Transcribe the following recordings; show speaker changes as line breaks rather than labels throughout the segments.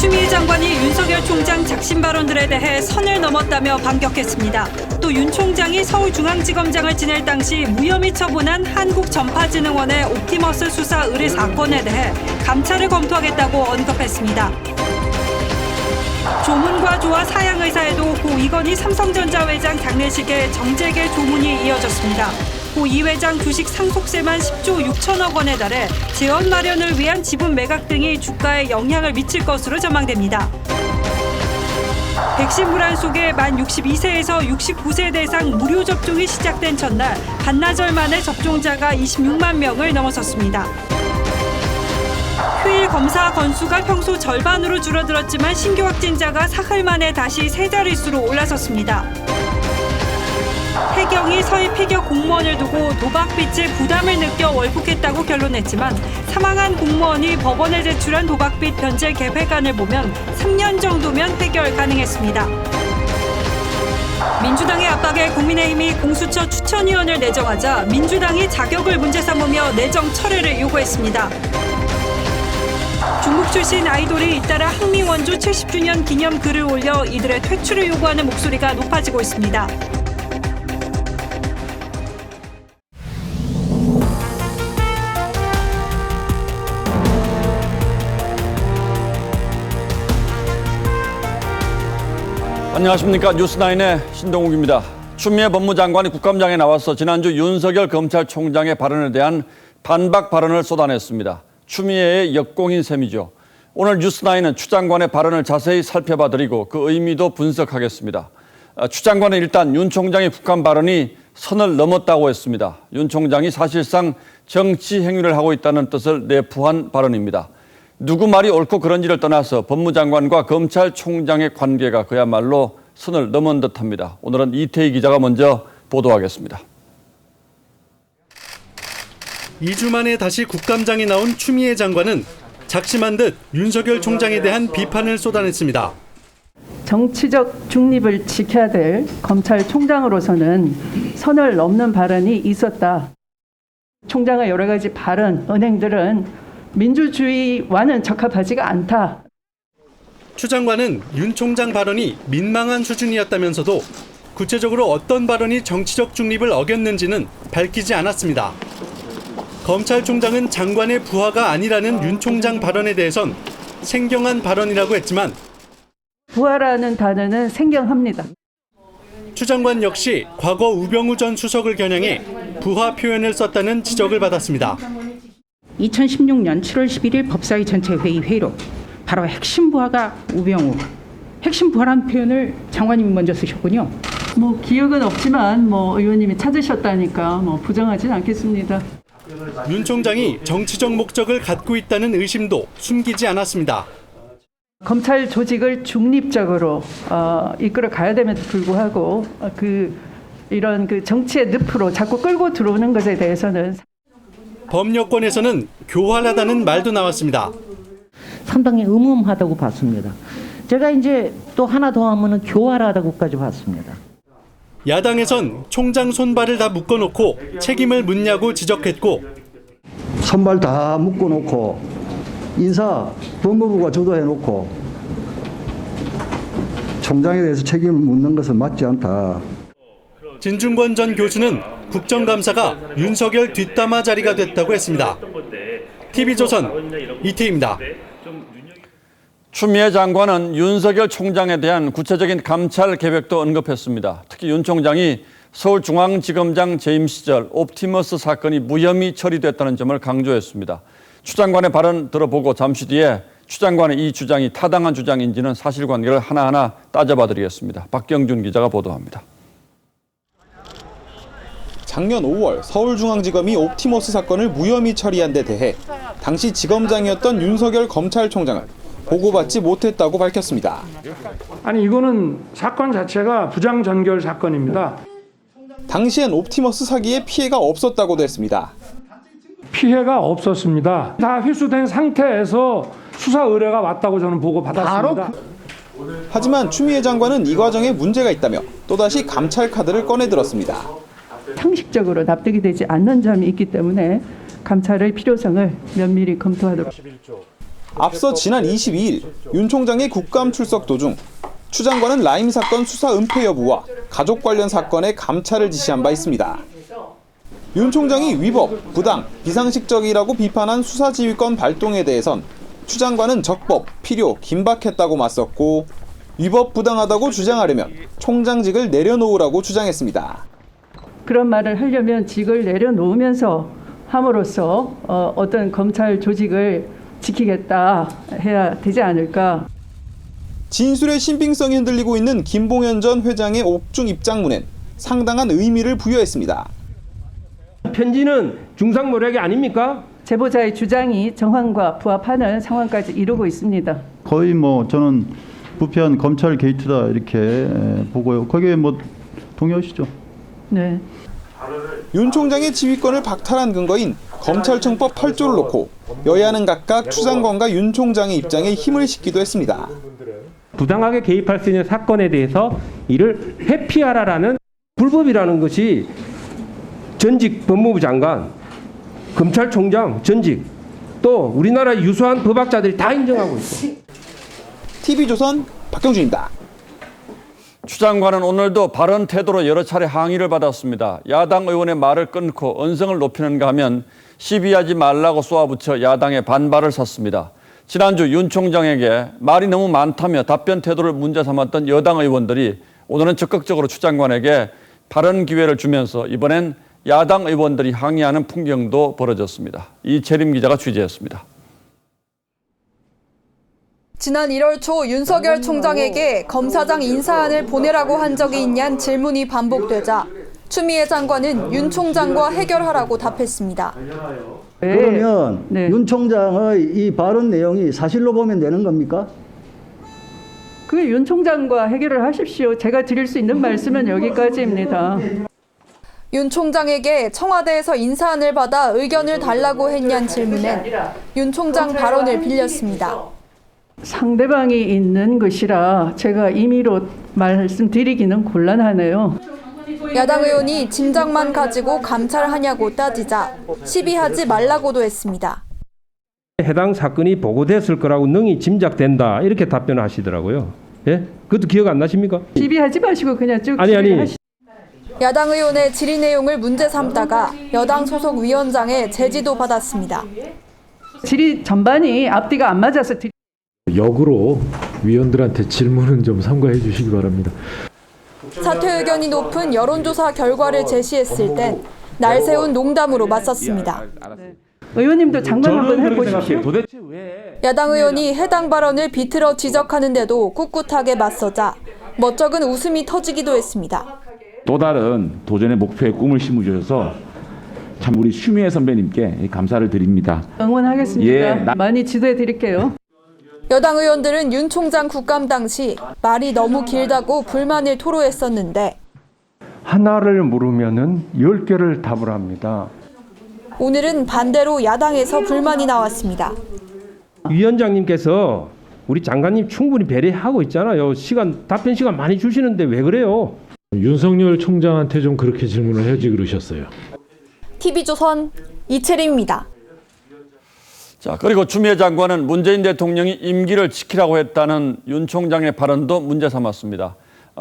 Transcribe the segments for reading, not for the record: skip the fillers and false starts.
추미애 장관이 윤석열 총장 작심 발언들에 대해 선을 넘었다며 반격했습니다. 또 윤 총장이 서울중앙지검장을 지낼 당시 무혐의 처분한 한국전파진흥원의 옵티머스 수사 의뢰 사건에 대해 감찰을 검토하겠다고 언급했습니다. 조문과 조와 사양의사에도 고 이건희 삼성전자 회장 장례식에 정재계 조문이 이어졌습니다. 고 이 회장 주식 상속세만 10조 6천억 원에 달해 재원 마련을 위한 지분 매각 등이 주가에 영향을 미칠 것으로 전망됩니다. 백신 불안 속에 만 62세에서 69세 대상 무료 접종이 시작된 첫날 반나절 만에 접종자가 26만 명을 넘어섰습니다. 휴일 검사 건수가 평소 절반으로 줄어들었지만 신규 확진자가 사흘 만에 다시 세 자릿수로 올라섰습니다. 해경이 서해 피격 공무원을 두고 도박빚에 부담을 느껴 월북했다고 결론냈지만 사망한 공무원이 법원에 제출한 도박빚 변제 계획안을 보면 3년 정도면 해결 가능했습니다. 민주당의 압박에 국민의힘이 공수처 추천위원을 내정하자 민주당이 자격을 문제 삼으며 내정 철회를 요구했습니다. 중국 출신 아이돌이 잇따라 항미원조 70주년 기념 글을 올려 이들의 퇴출을 요구하는 목소리가 높아지고 있습니다.
안녕하십니까. 뉴스9의 신동욱입니다. 추미애 법무장관이 국감장에 나와서 지난주 윤석열 검찰총장의 발언에 대한 반박 발언을 쏟아냈습니다. 추미애의 역공인 셈이죠. 오늘 뉴스9은 추 장관의 발언을 자세히 살펴봐드리고 그 의미도 분석하겠습니다. 추 장관은 일단 윤 총장의 국감 발언이 선을 넘었다고 했습니다. 윤 총장이 사실상 정치 행위를 하고 있다는 뜻을 내포한 발언입니다. 누구 말이 옳고 그런지를 떠나서 법무장관과 검찰총장의 관계가 그야말로 선을 넘은 듯합니다. 오늘은 이태희 기자가 먼저 보도하겠습니다.
2주 만에 다시 국감장에 나온 추미애 장관은 작심한 듯 윤석열 총장에 대한 비판을 쏟아냈습니다.
정치적 중립을 지켜야 될 검찰총장으로서는 선을 넘는 발언이 있었다. 총장의 여러 가지 발언, 언행들은 민주주의와는 적합하지가 않다.
추 장관은 윤 총장 발언이 민망한 수준이었다면서도 구체적으로 어떤 발언이 정치적 중립을 어겼는지는 밝히지 않았습니다. 검찰총장은 장관의 부하가 아니라는 윤 총장 발언에 대해선 생경한 발언이라고 했지만
부하라는 단어는 생경합니다.
추 장관 역시 과거 우병우 전 수석을 겨냥해 부하 표현을 썼다는 지적을 받았습니다.
2016년 7월 11일 법사위 전체 회의 회의록 바로 핵심 부하가 우병우. 핵심 부하라는 표현을 장관님이 먼저 쓰셨군요.
기억은 없지만 의원님이 찾으셨다니까 부정하진 않겠습니다.
윤 총장이 정치적 목적을 갖고 있다는 의심도 숨기지 않았습니다.
검찰 조직을 중립적으로 이끌어 가야 됨에도 불구하고 이런 정치의 늪으로 자꾸 끌고 들어오는 것에 대해서는
법여권에서는 교활하다는 말도 나왔습니다.
상당히 음음하다고 봤습니다. 제가 이제 또 하나 더 하면은 교활하다고까지 봤습니다.
야당에선 총장 손발을 다 묶어놓고 책임을 묻냐고 지적했고
손발 다 묶어놓고 인사 법무부가 주도해놓고 총장에 대해서 책임을 묻는 것은 맞지 않다.
진중권 전 교수는 국정감사가 윤석열 뒷담화 자리가 됐다고 했습니다. TV조선 이태희입니다.
추미애 장관은 윤석열 총장에 대한 구체적인 감찰 계획도 언급했습니다. 특히 윤 총장이 서울중앙지검장 재임 시절 옵티머스 사건이 무혐의 처리됐다는 점을 강조했습니다. 추 장관의 발언 들어보고 잠시 뒤에 추 장관의 이 주장이 타당한 주장인지는 사실관계를 하나하나 따져봐 드리겠습니다. 박경준 기자가 보도합니다.
작년 5월 서울중앙지검이 옵티머스 사건을 무혐의 처리한 데 대해 당시 지검장이었던 윤석열 검찰총장은 보고받지 못했다고 밝혔습니다.
아니 이거는 사건 자체가 부장전결 사건입니다.
당시엔 옵티머스 사기에 피해가 없었다고도 했습니다.
피해가 없었습니다. 다 회수된 상태에서 수사 의뢰가 왔다고 저는 보고받았습니다.
하지만 추미애 장관은 이 과정에 문제가 있다며 또다시 감찰 카드를 꺼내들었습니다.
상식적으로 납득이 되지 않는 점이 있기 때문에 감찰의 필요성을 면밀히 검토하도록.
앞서 지난 22일 윤 총장의 국감 출석 도중 추 장관은 라임 사건 수사 은폐 여부와 가족 관련 사건의 감찰을 지시한 바 있습니다. 윤 총장이 위법, 부당, 비상식적이라고 비판한 수사지휘권 발동에 대해선 추 장관은 적법, 필요, 긴박했다고 맞섰고 위법 부당하다고 주장하려면 총장직을 내려놓으라고 주장했습니다.
그런 말을 하려면 직을 내려놓으면서 함으로써 어떤 검찰 조직을 지키겠다 해야 되지 않을까.
진술의 신빙성이 흔들리고 있는 김봉현 전 회장의 옥중 입장문엔 상당한 의미를 부여했습니다.
편지는 중상모략이 아닙니까?
제보자의 주장이 정황과 부합하는 상황까지 이루고 있습니다.
거의 저는 부패한 검찰 게이트다 이렇게 보고요. 거기에 동의하시죠?
네.
윤 총장의 지휘권을 박탈한 근거인 검찰청법 8조를 놓고 여야는 각각 추 장관과 윤 총장의 입장에 힘을 싣기도 했습니다.
부당하게 개입할 수 있는 사건에 대해서 이를 회피하라라는 불법이라는 것이 전직 법무부 장관, 검찰총장 전직, 또 우리나라 유수한 법학자들이 다 인정하고 있어.
TV조선 박경준입니다.
추 장관은 오늘도 발언 태도로 여러 차례 항의를 받았습니다. 야당 의원의 말을 끊고 언성을 높이는가 하면 시비하지 말라고 쏘아붙여 야당의 반발을 샀습니다. 지난주 윤 총장에게 말이 너무 많다며 답변 태도를 문제 삼았던 여당 의원들이 오늘은 적극적으로 추 장관에게 발언 기회를 주면서 이번엔 야당 의원들이 항의하는 풍경도 벌어졌습니다. 이채림 기자가 취재했습니다.
지난 1월 초 윤석열 총장에게 검사장 인사안을 보내라고 한 적이 있냐는 질문이 반복되자 추미애 장관은 윤 총장과 해결하라고 답했습니다.
그러면 윤 총장의 이 발언 내용이 사실로 보면 되는 겁니까?
그 윤 총장과 해결을 하십시오. 제가 드릴 수 있는 말씀은 여기까지입니다.
윤 총장에게 청와대에서 인사안을 받아 의견을 달라고 했냐는 질문엔 윤 총장 발언을 빌렸습니다.
상대방이 있는 것이라 제가 임의로 말씀드리기는 곤란하네요.
야당 의원이 짐작만 가지고 감찰하냐고 따지자 시비하지 말라고도 했습니다.
해당 사건이 보고됐을 거라고 능히 짐작된다 이렇게 답변을 하시더라고요. 예? 그것도 기억 안 나십니까?
시비하지 마시고 그냥 쭉
아니.
야당 의원의 질의 내용을 문제 삼다가 여당 소속 위원장의 제지도 받았습니다.
질의 전반이 앞뒤가 안 맞아서
역으로 위원들한테 질문은 좀 삼가해 주시기 바랍니다.
사퇴 의견이 높은 여론조사 결과를 제시했을 땐 날새운 농담으로 맞섰습니다.
의원님도 장관 한번 해보십시오.
도대체 왜?
야당 의원이 해당 발언을 비틀어 지적하는데도 꿋꿋하게 맞서자 멋쩍은 웃음이 터지기도 했습니다.
또 다른 도전의 목표에 꿈을 심어주셔서 참 우리 추미애 선배님께 감사를 드립니다.
응원하겠습니다. 많이 지도해 드릴게요.
여당 의원들은 윤 총장 국감 당시 말이 너무 길다고 불만을 토로했었는데
하나를 물으면은 10개를 답을 합니다.
오늘은 반대로 야당에서 불만이 나왔습니다.
위원장님께서 우리 장관님 충분히 배려하고 있잖아요. 답변 시간 많이 주시는데 왜 그래요?
윤석열 총장한테 좀 그렇게 질문을 해야지 그러셨어요.
TV조선 이채림입니다.
자, 그리고 추미애 장관은 문재인 대통령이 임기를 지키라고 했다는 윤 총장의 발언도 문제 삼았습니다.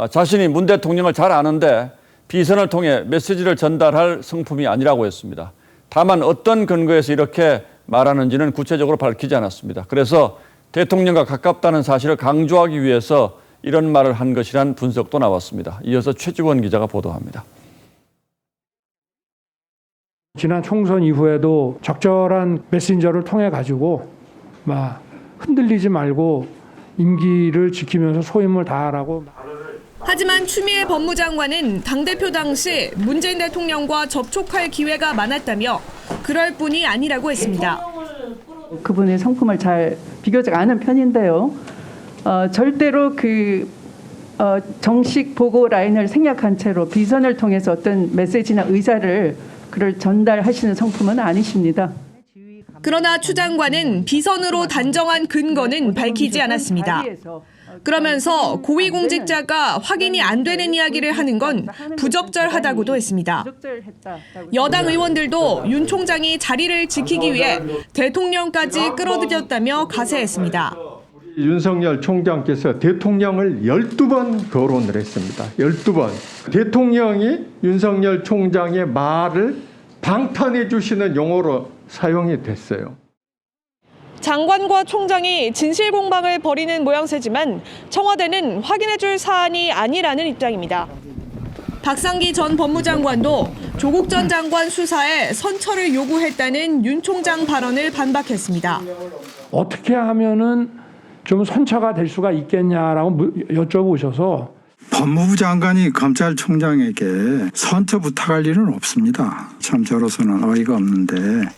자신이 문 대통령을 잘 아는데 비선을 통해 메시지를 전달할 성품이 아니라고 했습니다. 다만 어떤 근거에서 이렇게 말하는지는 구체적으로 밝히지 않았습니다. 그래서 대통령과 가깝다는 사실을 강조하기 위해서 이런 말을 한 것이란 분석도 나왔습니다. 이어서 최지원 기자가 보도합니다.
지난 총선 이후에도 적절한 메신저를 통해 가지고 흔들리지 말고 임기를 지키면서 소임을 다하라고.
하지만 추미애 법무장관은 당대표 당시 문재인 대통령과 접촉할 기회가 많았다며 그럴 뿐이 아니라고 했습니다.
그분의 성품을 잘 비교적 아는 편인데요. 절대로 정식 보고 라인을 생략한 채로 비선을 통해서 어떤 메시지나 의사를 그를 전달하시는 성품은 아니십니다.
그러나 추 장관은 비선으로 단정한 근거는 밝히지 않았습니다. 그러면서 고위공직자가 확인이 안 되는 이야기를 하는 건 부적절하다고도 했습니다. 여당 의원들도 윤 총장이 자리를 지키기 위해 대통령까지 끌어들였다며 가세했습니다.
윤석열 총장께서 대통령을 12번 거론을 했습니다. 12번. 대통령이 윤석열 총장의 말을 방탄해 주시는 용어로 사용이 됐어요.
장관과 총장이 진실 공방을 벌이는 모양새지만 청와대는 확인해줄 사안이 아니라는 입장입니다. 박상기 전 법무장관도 조국 전 장관 수사에 선처를 요구했다는 윤 총장 발언을 반박했습니다.
어떻게 하면은 좀 선처가 될 수가 있겠냐라고 여쭤보셔서
법무부 장관이 검찰총장에게 선처 부탁할 일은 없습니다. 참 저로서는 어이가 없는데.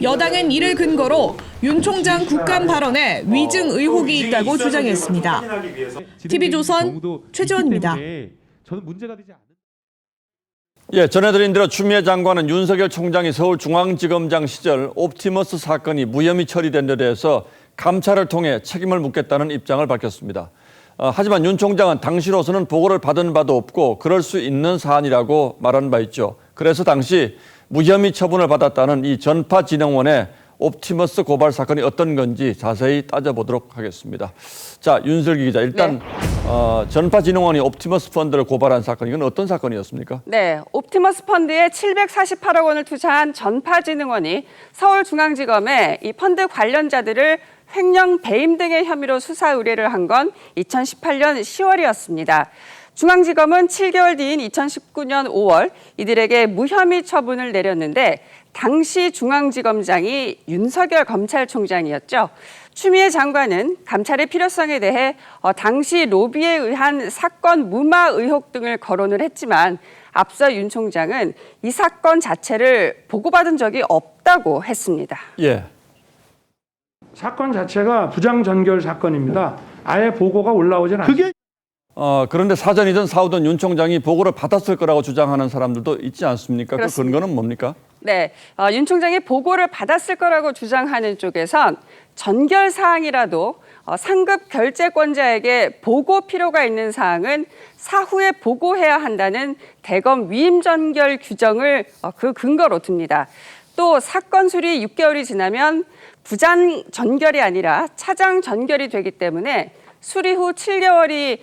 여당은 이를 근거로 윤 총장 국감 발언에 위증 의혹이 있다고 주장했습니다. TV조선 최지원입니다.
예, 전해드린 대로 추미애 장관은 윤석열 총장이 서울중앙지검장 시절 옵티머스 사건이 무혐의 처리된 데 대해서 감찰을 통해 책임을 묻겠다는 입장을 밝혔습니다. 하지만 윤 총장은 당시로서는 보고를 받은 바도 없고 그럴 수 있는 사안이라고 말한 바 있죠. 그래서 당시 무혐의 처분을 받았다는 이 전파진흥원의 옵티머스 고발 사건이 어떤 건지 자세히 따져보도록 하겠습니다. 자, 윤슬기 기자, 일단 전파진흥원이 옵티머스 펀드를 고발한 사건, 이건 어떤 사건이었습니까?
네, 옵티머스 펀드에 748억 원을 투자한 전파진흥원이 서울중앙지검에 이 펀드 관련자들을 횡령 배임 등의 혐의로 수사 의뢰를 한 건 2018년 10월이었습니다. 중앙지검은 7개월 뒤인 2019년 5월 이들에게 무혐의 처분을 내렸는데 당시 중앙지검장이 윤석열 검찰총장이었죠. 추미애 장관은 감찰의 필요성에 대해 당시 로비에 의한 사건 무마 의혹 등을 거론을 했지만 앞서 윤 총장은 이 사건 자체를 보고받은 적이 없다고 했습니다.
예.
사건 자체가 부장전결 사건입니다. 아예 보고가 올라오진 않습니다.
그런데 사전이든 사후든 윤 총장이 보고를 받았을 거라고 주장하는 사람들도 있지 않습니까?
그렇습니다.
그 근거는 뭡니까?
네, 윤 총장이 보고를 받았을 거라고 주장하는 쪽에선 전결 사항이라도 상급 결재권자에게 보고 필요가 있는 사항은 사후에 보고해야 한다는 대검 위임 전결 규정을 그 근거로 둡니다. 또 사건 수리 6개월이 지나면 부장 전결이 아니라 차장 전결이 되기 때문에 수리 후 7개월이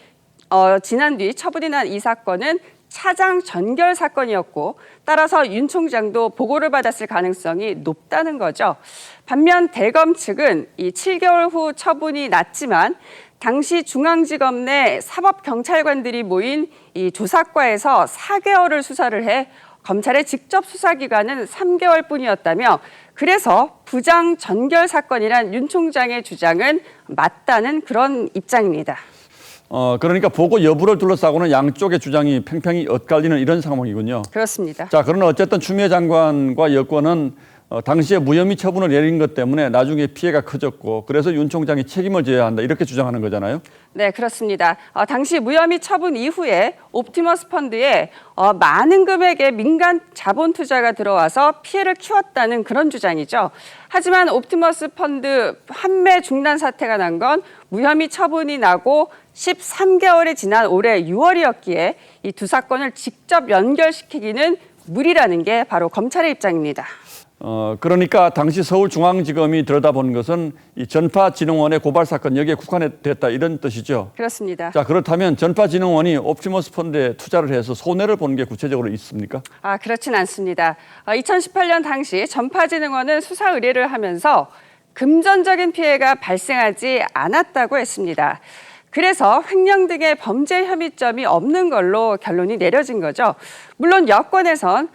지난 뒤 처분이 난 이 사건은 차장 전결 사건이었고 따라서 윤 총장도 보고를 받았을 가능성이 높다는 거죠. 반면 대검 측은 이 7개월 후 처분이 났지만 당시 중앙지검 내 사법경찰관들이 모인 이 조사과에서 4개월을 수사를 해 검찰의 직접 수사 기간은 3개월뿐이었다며 그래서 부장 전결 사건이란 윤 총장의 주장은 맞다는 그런 입장입니다.
그러니까 보고 여부를 둘러싸고는 양쪽의 주장이 팽팽히 엇갈리는 이런 상황이군요.
그렇습니다.
자, 그러나 어쨌든 추미애 장관과 여권은 당시에 무혐의 처분을 내린 것 때문에 나중에 피해가 커졌고 그래서 윤 총장이 책임을 져야 한다 이렇게 주장하는 거잖아요.
네, 그렇습니다. 당시 무혐의 처분 이후에 옵티머스 펀드에 많은 금액의 민간 자본 투자가 들어와서 피해를 키웠다는 그런 주장이죠. 하지만 옵티머스 펀드 환매 중단 사태가 난 건 무혐의 처분이 나고 13개월이 지난 올해 6월이었기에 이 두 사건을 직접 연결시키기는 무리라는 게 바로 검찰의 입장입니다.
그러니까 당시 서울중앙지검이 들여다본 것은 이 전파진흥원의 고발 사건 여기에 국한됐다 이런 뜻이죠.
그렇습니다.
자, 그렇다면 전파진흥원이 옵티머스 펀드에 투자를 해서 손해를 보는 게 구체적으로 있습니까?
그렇진 않습니다. 2018년 당시 전파진흥원은 수사 의뢰를 하면서 금전적인 피해가 발생하지 않았다고 했습니다. 그래서 횡령 등의 범죄 혐의점이 없는 걸로 결론이 내려진 거죠. 물론 여권에선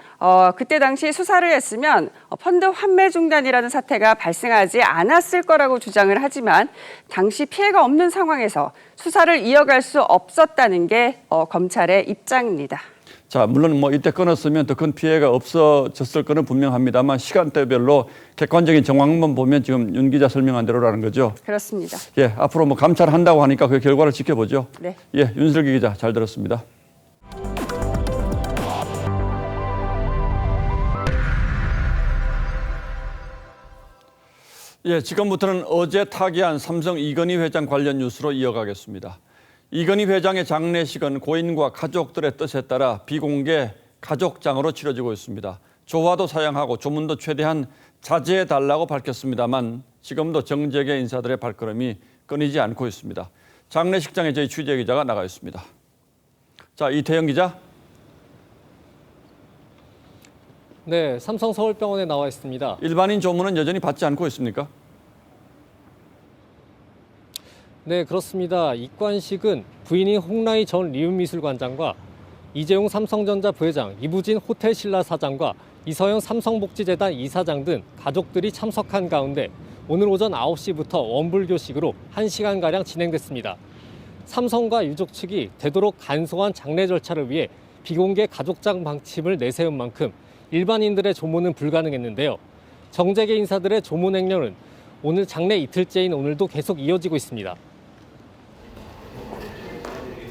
그때 당시 수사를 했으면 펀드 환매 중단이라는 사태가 발생하지 않았을 거라고 주장을 하지만 당시 피해가 없는 상황에서 수사를 이어갈 수 없었다는 게 검찰의 입장입니다.
자, 물론 뭐 이때 끊었으면 더 큰 피해가 없어졌을 거는 분명합니다만 시간대별로 객관적인 정황만 보면 지금 윤 기자 설명한 대로라는 거죠.
그렇습니다.
예, 앞으로 뭐 감찰한다고 하니까 그 결과를 지켜보죠.
네.
예, 윤슬기 기자 잘 들었습니다. 예, 지금부터는 어제 타계한 삼성 이건희 회장 관련 뉴스로 이어가겠습니다. 이건희 회장의 장례식은 고인과 가족들의 뜻에 따라 비공개 가족장으로 치러지고 있습니다. 조화도 사양하고 조문도 최대한 자제해달라고 밝혔습니다만 지금도 정재계 인사들의 발걸음이 끊이지 않고 있습니다. 장례식장에 저희 취재기자가 나가 있습니다. 자, 이태영 기자.
네, 삼성 서울병원에 나와 있습니다.
일반인 조문은 여전히 받지 않고 있습니까?
네, 그렇습니다. 입관식은 부인인 홍라희 전 리움미술관장과 이재용 삼성전자 부회장, 이부진 호텔신라 사장과 이서영 삼성복지재단 이사장 등 가족들이 참석한 가운데 오늘 오전 9시부터 원불교식으로 1시간가량 진행됐습니다. 삼성과 유족 측이 되도록 간소한 장례 절차를 위해 비공개 가족장 방침을 내세운 만큼 일반인들의 조문은 불가능했는데요. 정재계 인사들의 조문 행렬은 오늘 장례 이틀째인 오늘도 계속 이어지고 있습니다.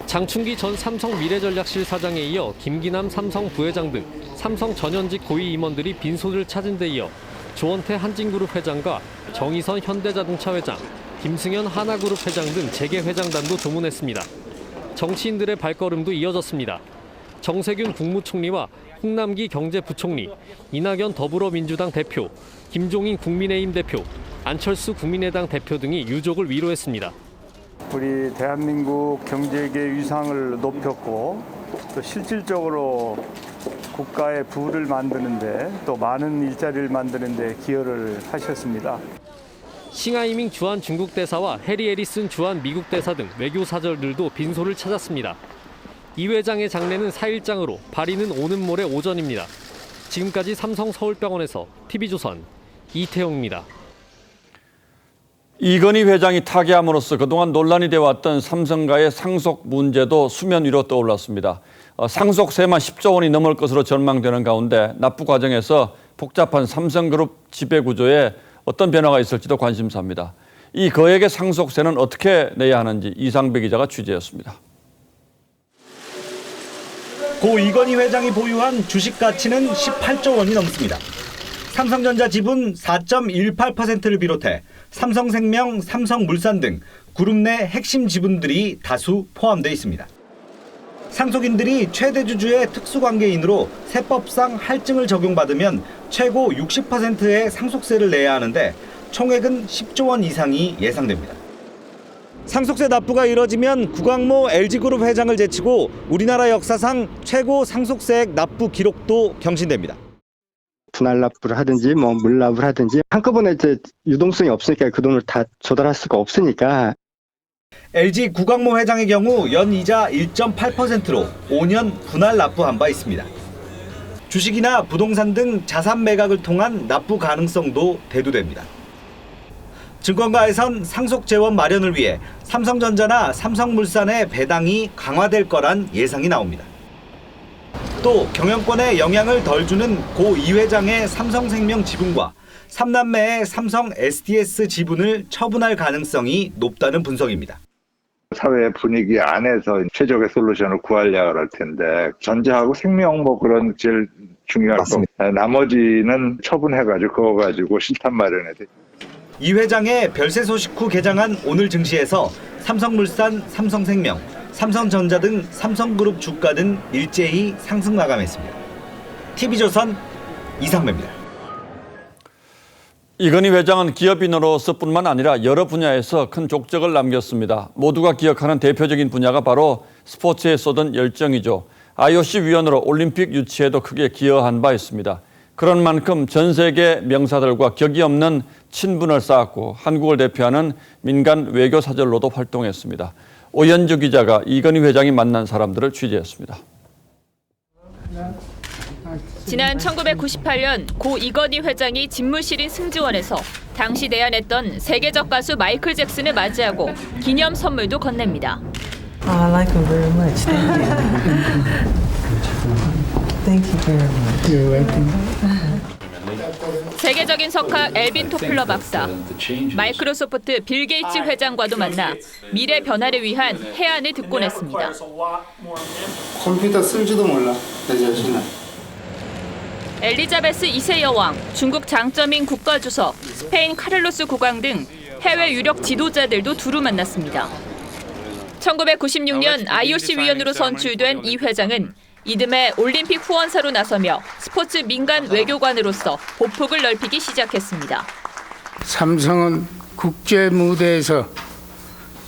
장충기 전 삼성 미래전략실 사장에 이어 김기남 삼성 부회장 등 삼성 전현직 고위 임원들이 빈소를 찾은 데 이어 조원태 한진그룹 회장과 정의선 현대자동차 회장, 김승현 하나그룹 회장 등 재계 회장단도 조문했습니다. 정치인들의 발걸음도 이어졌습니다. 정세균 국무총리와 홍남기 경제부총리, 이낙연 더불어민주당 대표, 김종인 국민의힘 대표, 안철수 국민의당 대표 등이 유족을 위로했습니다.
우리 대한민국 경제계 위상을 높였고 또 실질적으로 국가의 부를 만드는데 또 많은 일자리를 만드는데 기여를 하셨습니다.
싱하이밍 주한 중국 대사와 해리 에리슨 주한 미국 대사 등 외교사절들도 빈소를 찾았습니다. 이 회장의 장례는 4일장으로 발인은 오는 모레 오전입니다. 지금까지 삼성 서울병원에서 TV조선 이태영입니다.
이건희 회장이 타계함으로써 그동안 논란이 되어왔던 삼성과의 상속 문제도 수면 위로 떠올랐습니다. 상속세만 10조 원이 넘을 것으로 전망되는 가운데 납부 과정에서 복잡한 삼성그룹 지배구조에 어떤 변화가 있을지도 관심사입니다. 이 거액의 상속세는 어떻게 내야 하는지 이상배 기자가 취재했습니다.
고 이건희 회장이 보유한 주식 가치는 18조 원이 넘습니다. 삼성전자 지분 4.18%를 비롯해 삼성생명, 삼성물산 등 그룹 내 핵심 지분들이 다수 포함되어 있습니다. 상속인들이 최대 주주의 특수관계인으로 세법상 할증을 적용받으면 최고 60%의 상속세를 내야 하는데 총액은 10조 원 이상이 예상됩니다. 상속세 납부가 이뤄지면 구광모 LG그룹 회장을 제치고 우리나라 역사상 최고 상속세액 납부 기록도 경신됩니다.
분할 납부를 하든지 뭐 물납을 하든지 한꺼번에 이제 유동성이 없으니까 그 돈을 다 조달할 수가 없으니까.
LG 구광모 회장의 경우 연이자 1.8%로 5년 분할 납부한 바 있습니다. 주식이나 부동산 등 자산 매각을 통한 납부 가능성도 대두됩니다. 증권가에선 상속 재원 마련을 위해 삼성전자나 삼성물산의 배당이 강화될 거란 예상이 나옵니다. 또 경영권에 영향을 덜 주는 고 이 회장의 삼성생명 지분과 삼남매의 삼성 SDS 지분을 처분할 가능성이 높다는 분석입니다.
사회 분위기 안에서 최적의 솔루션을 구하려고 할 텐데 전자하고 생명 뭐 그런 제일 중요할 거. 나머지는 처분해가지고 그거 가지고 실탄 마련해야 돼.
이 회장의 별세 소식 후 개장한 오늘 증시에서 삼성물산, 삼성생명, 삼성전자 등 삼성그룹 주가는 일제히 상승 마감했습니다. TV조선 이상배입니다.
이건희 회장은 기업인으로서 뿐만 아니라 여러 분야에서 큰 족적을 남겼습니다. 모두가 기억하는 대표적인 분야가 바로 스포츠에 쏟은 열정이죠. IOC 위원으로 올림픽 유치에도 크게 기여한 바 있습니다. 그런 만큼 전 세계 명사들과 격이 없는 친분을 쌓았고 한국을 대표하는 민간 외교사절로도 활동했습니다. 오연주 기자가 이건희 회장이 만난 사람들을 취재했습니다.
지난 1998년 고 이건희 회장이 집무실인 승지원에서 당시 내한했던 세계적 가수 마이클 잭슨을 맞이하고 기념 선물도 건넵니다.
I like him very much. Thank you very much. You're welcome.
세계적인 석학 엘빈 토플러 박사, 마이크로소프트 빌 게이츠 회장과도 만나 미래 변화를 위한 해안을 듣곤 했습니다.
컴퓨터 쓸지도 몰라, 내 자신은.
엘리자베스 2세 여왕, 중국 장쩌민 국가주석, 스페인 카를로스 국왕 등 해외 유력 지도자들도 두루 만났습니다. 1996년 IOC 위원으로 선출된 이 회장은 이듬해 올림픽 후원사로 나서며 스포츠 민간 외교관으로서 보폭을 넓히기 시작했습니다.
삼성은 국제 무대에서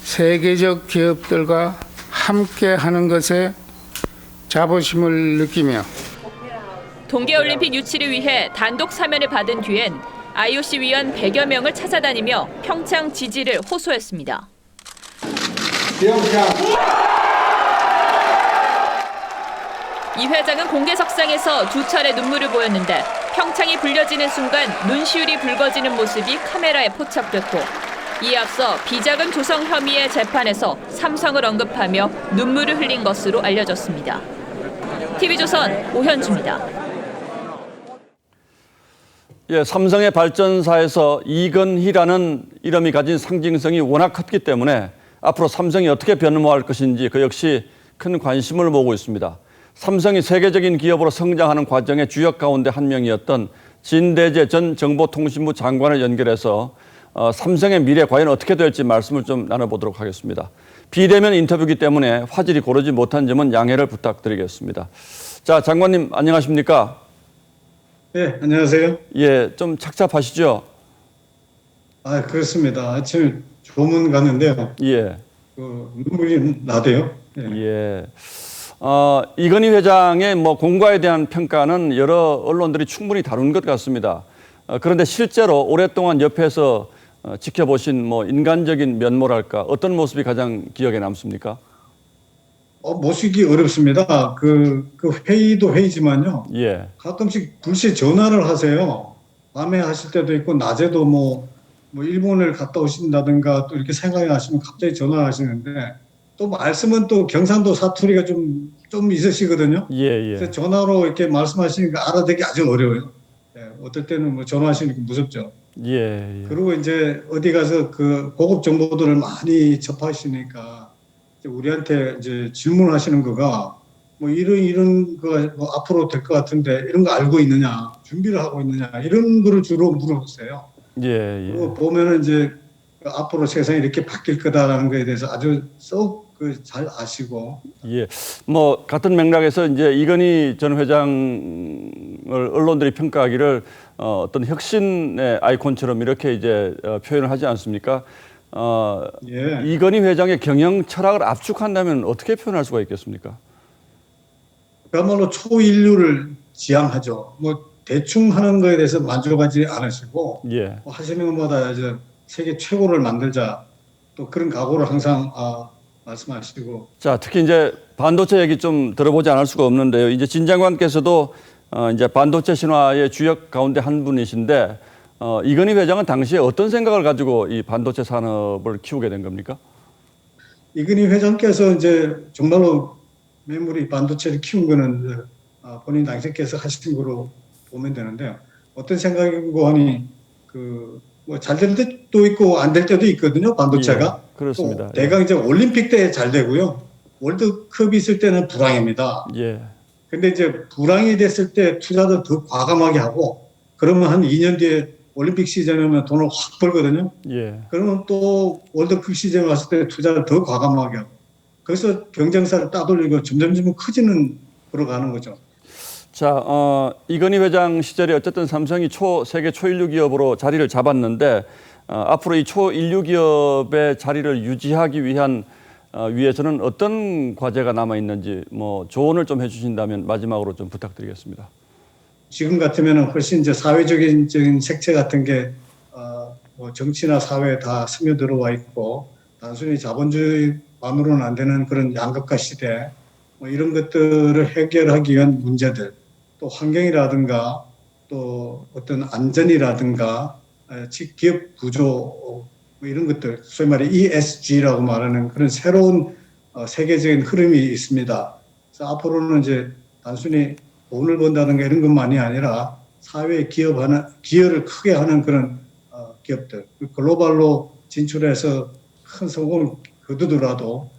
세계적 기업들과 함께하는 것에 자부심을 느끼며
동계올림픽 유치를 위해 단독 사면을 받은 뒤엔 IOC 위원 100여 명을 찾아다니며 평창 지지를 호소했습니다. 이 회장은 공개석상에서 두 차례 눈물을 보였는데 평창이 불려지는 순간 눈시울이 붉어지는 모습이 카메라에 포착됐고 이에 앞서 비자금 조성 혐의의 재판에서 삼성을 언급하며 눈물을 흘린 것으로 알려졌습니다. TV조선 오현주입니다.
예, 삼성의 발전사에서 이건희라는 이름이 가진 상징성이 워낙 컸기 때문에 앞으로 삼성이 어떻게 변모할 것인지 그 역시 큰 관심을 모으고 있습니다. 삼성이 세계적인 기업으로 성장하는 과정의 주역 가운데 한 명이었던 진대재 전 정보통신부 장관을 연결해서 삼성의 미래 과연 어떻게 될지 말씀을 좀 나눠보도록 하겠습니다. 비대면 인터뷰이기 때문에 화질이 고르지 못한 점은 양해를 부탁드리겠습니다. 자, 장관님 안녕하십니까?
네, 안녕하세요.
예, 좀 착잡하시죠?
아, 그렇습니다. 아침에 조문 갔는데요.
예.
눈물이 나대요.
예. 이건희 회장의 공과에 대한 평가는 여러 언론들이 충분히 다룬 것 같습니다. 그런데 실제로 오랫동안 옆에서 지켜보신 인간적인 면모랄까 어떤 모습이 가장 기억에 남습니까?
모시기 어렵습니다. 그 회의도 회의지만요.
예.
가끔씩 불시 전화를 하세요. 밤에 하실 때도 있고 낮에도 뭐 일본을 갔다 오신다든가 또 이렇게 생각이 나시면 갑자기 전화를 하시는데 또 말씀은 또 경상도 사투리가 좀 있으시거든요.
예.
그래서 전화로 이렇게 말씀하시니까 알아듣기 아주 어려워요. 예, 어떨 때는 전화하시니까 무섭죠.
예.
그리고 이제 어디 가서 그 고급 정보들을 많이 접하시니까 우리한테 이제 질문하시는 거가 이런 거 앞으로 될 것 같은데 이런 거 알고 있느냐, 준비를 하고 있느냐 이런 거를 주로 물어보세요.
예.
그리고 보면은 이제 앞으로 세상이 이렇게 바뀔 거다라는 거에 대해서 아주 쏙 잘 아시고.
예. 같은 맥락에서 이제 이건희 전 회장을 언론들이 평가하기를 어떤 혁신의 아이콘처럼 이렇게 이제 표현을 하지 않습니까?
예.
이건희 회장의 경영 철학을 압축한다면 어떻게 표현할 수가 있겠습니까?
그야말로 초인류를 지향하죠. 대충 하는 거에 대해서 만족하지 않으시고
예.
하시는 것보다 이제 세계 최고를 만들자 또 그런 각오를 항상 말씀하시고.
자, 특히 이제 반도체 얘기 좀 들어보지 않을 수가 없는데요. 이제 진 장관께서도 이제 반도체 신화의 주역 가운데 한 분이신데 이건희 회장은 당시에 어떤 생각을 가지고 이 반도체 산업을 키우게 된 겁니까?
이건희 회장께서 이제 정말로 매물이 반도체를 키운 거는 본인 당시께서 하신 거로 보면 되는데요. 어떤 생각이고 하니 잘 될 때도 있고 안 될 때도 있거든요. 반도체가.
예, 그렇습니다.
대강 이제 올림픽 때 잘 되고요. 월드컵이 있을 때는 불황입니다.
예.
근데 이제 불황이 됐을 때 투자도 더 과감하게 하고 그러면 한 2년 뒤에 올림픽 시즌에 오면 돈을 확 벌거든요.
예.
그러면 또 월드컵 시즌에 왔을 때 투자를 더 과감하게 하고 그래서 경쟁사를 따돌리고 점점 커지는 걸어 가는 거죠.
자, 이건희 회장 시절에 어쨌든 삼성이 세계 초일류 기업으로 자리를 잡았는데 앞으로 이 초일류 기업의 자리를 유지하기 위해서는 어떤 과제가 남아 있는지 조언을 좀 해주신다면 마지막으로 좀 부탁드리겠습니다.
지금 같으면 훨씬 이제 사회적인 색채 같은 게 정치나 사회에 다 스며들어와 있고 단순히 자본주의만으로는 안 되는 그런 양극화 시대 이런 것들을 해결하기 위한 문제들 또 환경이라든가 또 어떤 안전이라든가 기업 구조 이런 것들 소위 말해 ESG라고 말하는 그런 새로운 세계적인 흐름이 있습니다. 그래서 앞으로는 이제 단순히 돈을 번다든가 이런 것만이 아니라 사회에 기여를 크게 하는 그런 기업들 글로벌로 진출해서 큰 성공을 거두더라도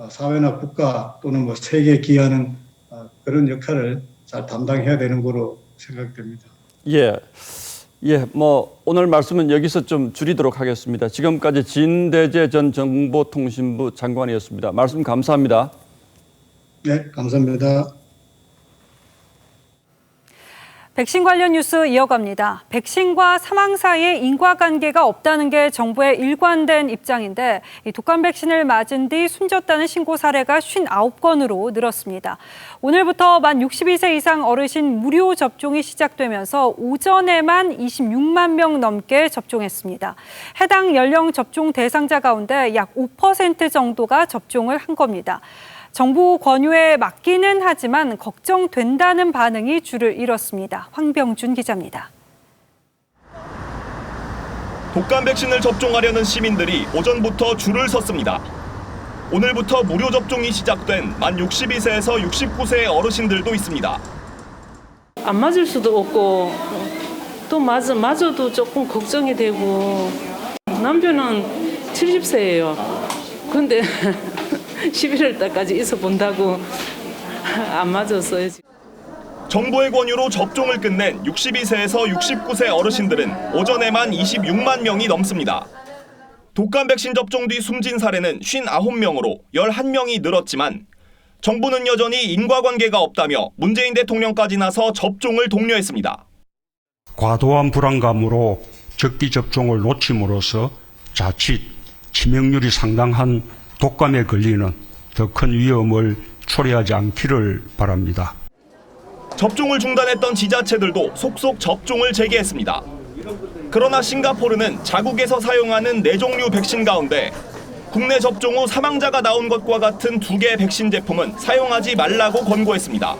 사회나 국가 또는 세계에 기여하는 그런 역할을 잘 담당해야 되는 거로 생각됩니다.
오늘 말씀은 여기서 좀 줄이도록 하겠습니다. 지금까지 진대재 전 정보통신부 장관이었습니다. 말씀 감사합니다.
네, 감사합니다.
백신 관련 뉴스 이어갑니다. 백신과 사망 사이에 인과관계가 없다는 게 정부의 일관된 입장인데 이 독감 백신을 맞은 뒤 숨졌다는 신고 사례가 59건으로 늘었습니다. 오늘부터 만 62세 이상 어르신 무료 접종이 시작되면서 오전에만 26만 명 넘게 접종했습니다. 해당 연령 접종 대상자 가운데 약 5% 정도가 접종을 한 겁니다. 정부 권유에 맞기는 하지만 걱정된다는 반응이 줄을 이뤘습니다. 황병준 기자입니다.
독감 백신을 접종하려는 시민들이 오전부터 줄을 섰습니다. 오늘부터 무료 접종이 시작된 만 62세에서 69세의 어르신들도 있습니다.
안 맞을 수도 없고 또 맞아도 조금 걱정이 되고 남편은 70세예요. 근데 11월 달까지 있어 본다고 안 맞았어요.
정부의 권유로 접종을 끝낸 62세에서 69세 어르신들은 오전에만 26만 명이 넘습니다. 독감 백신 접종 뒤 숨진 사례는 59명으로 11명이 늘었지만 정부는 여전히 인과관계가 없다며 문재인 대통령까지 나서 접종을 독려했습니다.
과도한 불안감으로 적기 접종을 놓침으로써 자칫 치명률이 상당한 독감에 걸리는 더 큰 위험을 초래하지 않기를 바랍니다.
접종을 중단했던 지자체들도 속속 접종을 재개했습니다. 그러나 싱가포르는 자국에서 사용하는 4종류 백신 가운데 국내 접종 후 사망자가 나온 것과 같은 2개의 백신 제품은 사용하지 말라고 권고했습니다.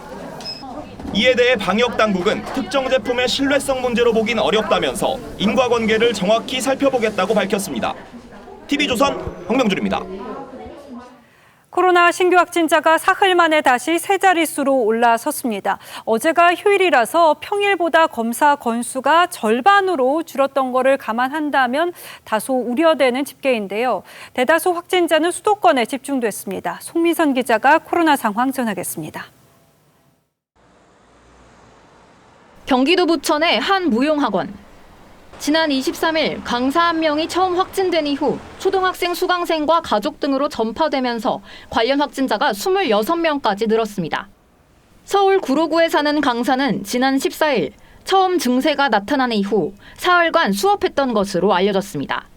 이에 대해 방역당국은 특정 제품의 신뢰성 문제로 보긴 어렵다면서 인과관계를 정확히 살펴보겠다고 밝혔습니다. TV조선 황병준입니다.
코로나 신규 확진자가 사흘 만에 다시 세 자릿수로 올라섰습니다. 어제가 휴일이라서 평일보다 검사 건수가 절반으로 줄었던 것을 감안한다면 다소 우려되는 집계인데요. 대다수 확진자는 수도권에 집중됐습니다. 송민선 기자가 코로나 상황 전하겠습니다.
경기도 부천의 한 무용학원. 지난 23일 강사 1명이 처음 확진된 이후 초등학생 수강생과 가족 등으로 전파되면서 관련 확진자가 26명까지 늘었습니다. 서울 구로구에 사는 강사는 지난 14일 처음 증세가 나타난 이후 사흘간 수업했던 것으로 알려졌습니다.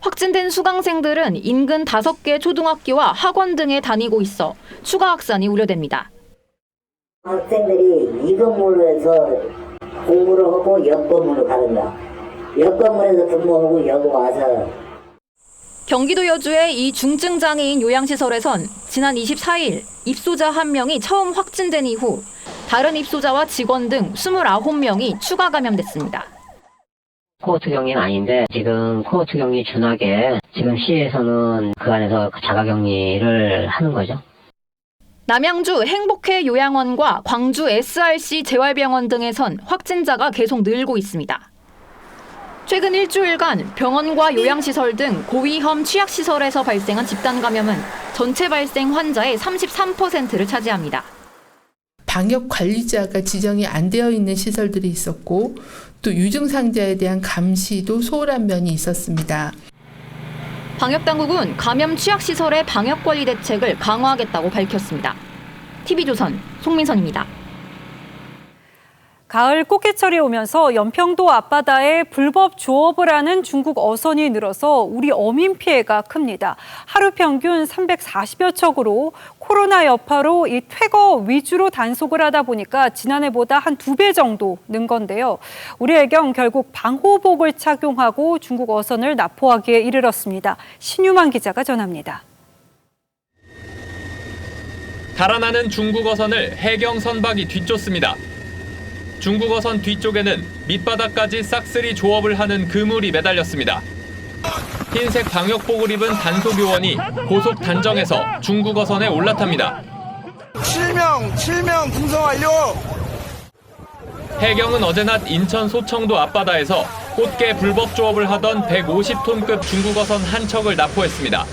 확진된 수강생들은 인근 5개 초등학교와 학원 등에 다니고 있어 추가 확산이 우려됩니다.
학생들이 이 건물로 해서 공부를 하고 옆 건물로 가는다. 옆 건물에서 근무하고 여기 와서.
경기도 여주의 이 중증장애인 요양시설에선 지난 24일 입소자 1명이 처음 확진된 이후 다른 입소자와 직원 등 29명이 추가 감염됐습니다.
코호트 격리는 아닌데 지금 코호트 격리 준하게 지금 시에서는 그 안에서 자가격리를 하는 거죠.
남양주 행복회 요양원과 광주 SRC 재활병원 등에선 확진자가 계속 늘고 있습니다. 최근 일주일간 병원과 요양시설 등 고위험 취약시설에서 발생한 집단 감염은 전체 발생 환자의 33%를 차지합니다.
방역 관리자가 지정이 안 되어 있는 시설들이 있었고 또 유증상자에 대한 감시도 소홀한 면이 있었습니다.
방역당국은 감염 취약시설의 방역관리 대책을 강화하겠다고 밝혔습니다. TV조선 송민선입니다.
가을 꽃게철이 오면서 연평도 앞바다에 불법 조업을 하는 중국 어선이 늘어서 우리 어민 피해가 큽니다. 하루 평균 340여 척으로 코로나 여파로 이 퇴거 위주로 단속을 하다 보니까 지난해보다 한 2배 정도 는 건데요. 우리 해경 결국 방호복을 착용하고 중국 어선을 납포하기에 이르렀습니다. 신유만 기자가 전합니다.
달아나는 중국 어선을 해경 선박이 뒤쫓습니다. 중국 어선 뒤쪽에는 밑바닥까지 싹쓸이 조업을 하는 그물이 매달렸습니다. 흰색 방역복을 입은 단속요원이 고속 단정에서 중국 어선에 올라탑니다.
실명 풍성 완료!
해경은 어제 낮 인천 소청도 앞바다에서 꽃게 불법 조업을 하던 150톤급 중국 어선 한 척을 납포했습니다.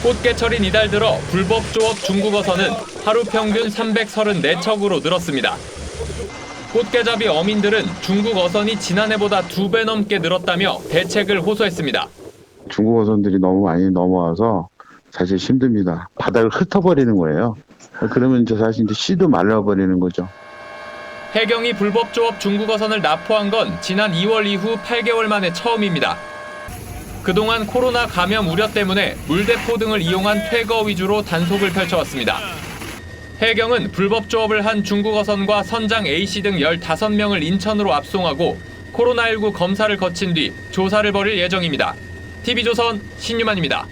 꽃게철인 이달 들어 불법 조업 중국 어선은 하루 평균 334척으로 늘었습니다. 꽃게잡이 어민들은 중국 어선이 지난해보다 2배 넘게 늘었다며 대책을 호소했습니다.
중국 어선들이 너무 많이 넘어와서 사실 힘듭니다. 바닥을 흩어버리는 거예요. 그러면 이제 사실 이제 씨도 말라버리는 거죠.
해경이 불법 조업 중국 어선을 납포한 건 지난 2월 이후 8개월 만에 처음입니다. 그동안 코로나 감염 우려 때문에 물대포 등을 이용한 퇴거 위주로 단속을 펼쳐왔습니다. 해경은 불법 조업을 한 중국 어선과 선장 A씨 등 15명을 인천으로 압송하고 코로나19 검사를 거친 뒤 조사를 벌일 예정입니다. TV조선 신유만입니다.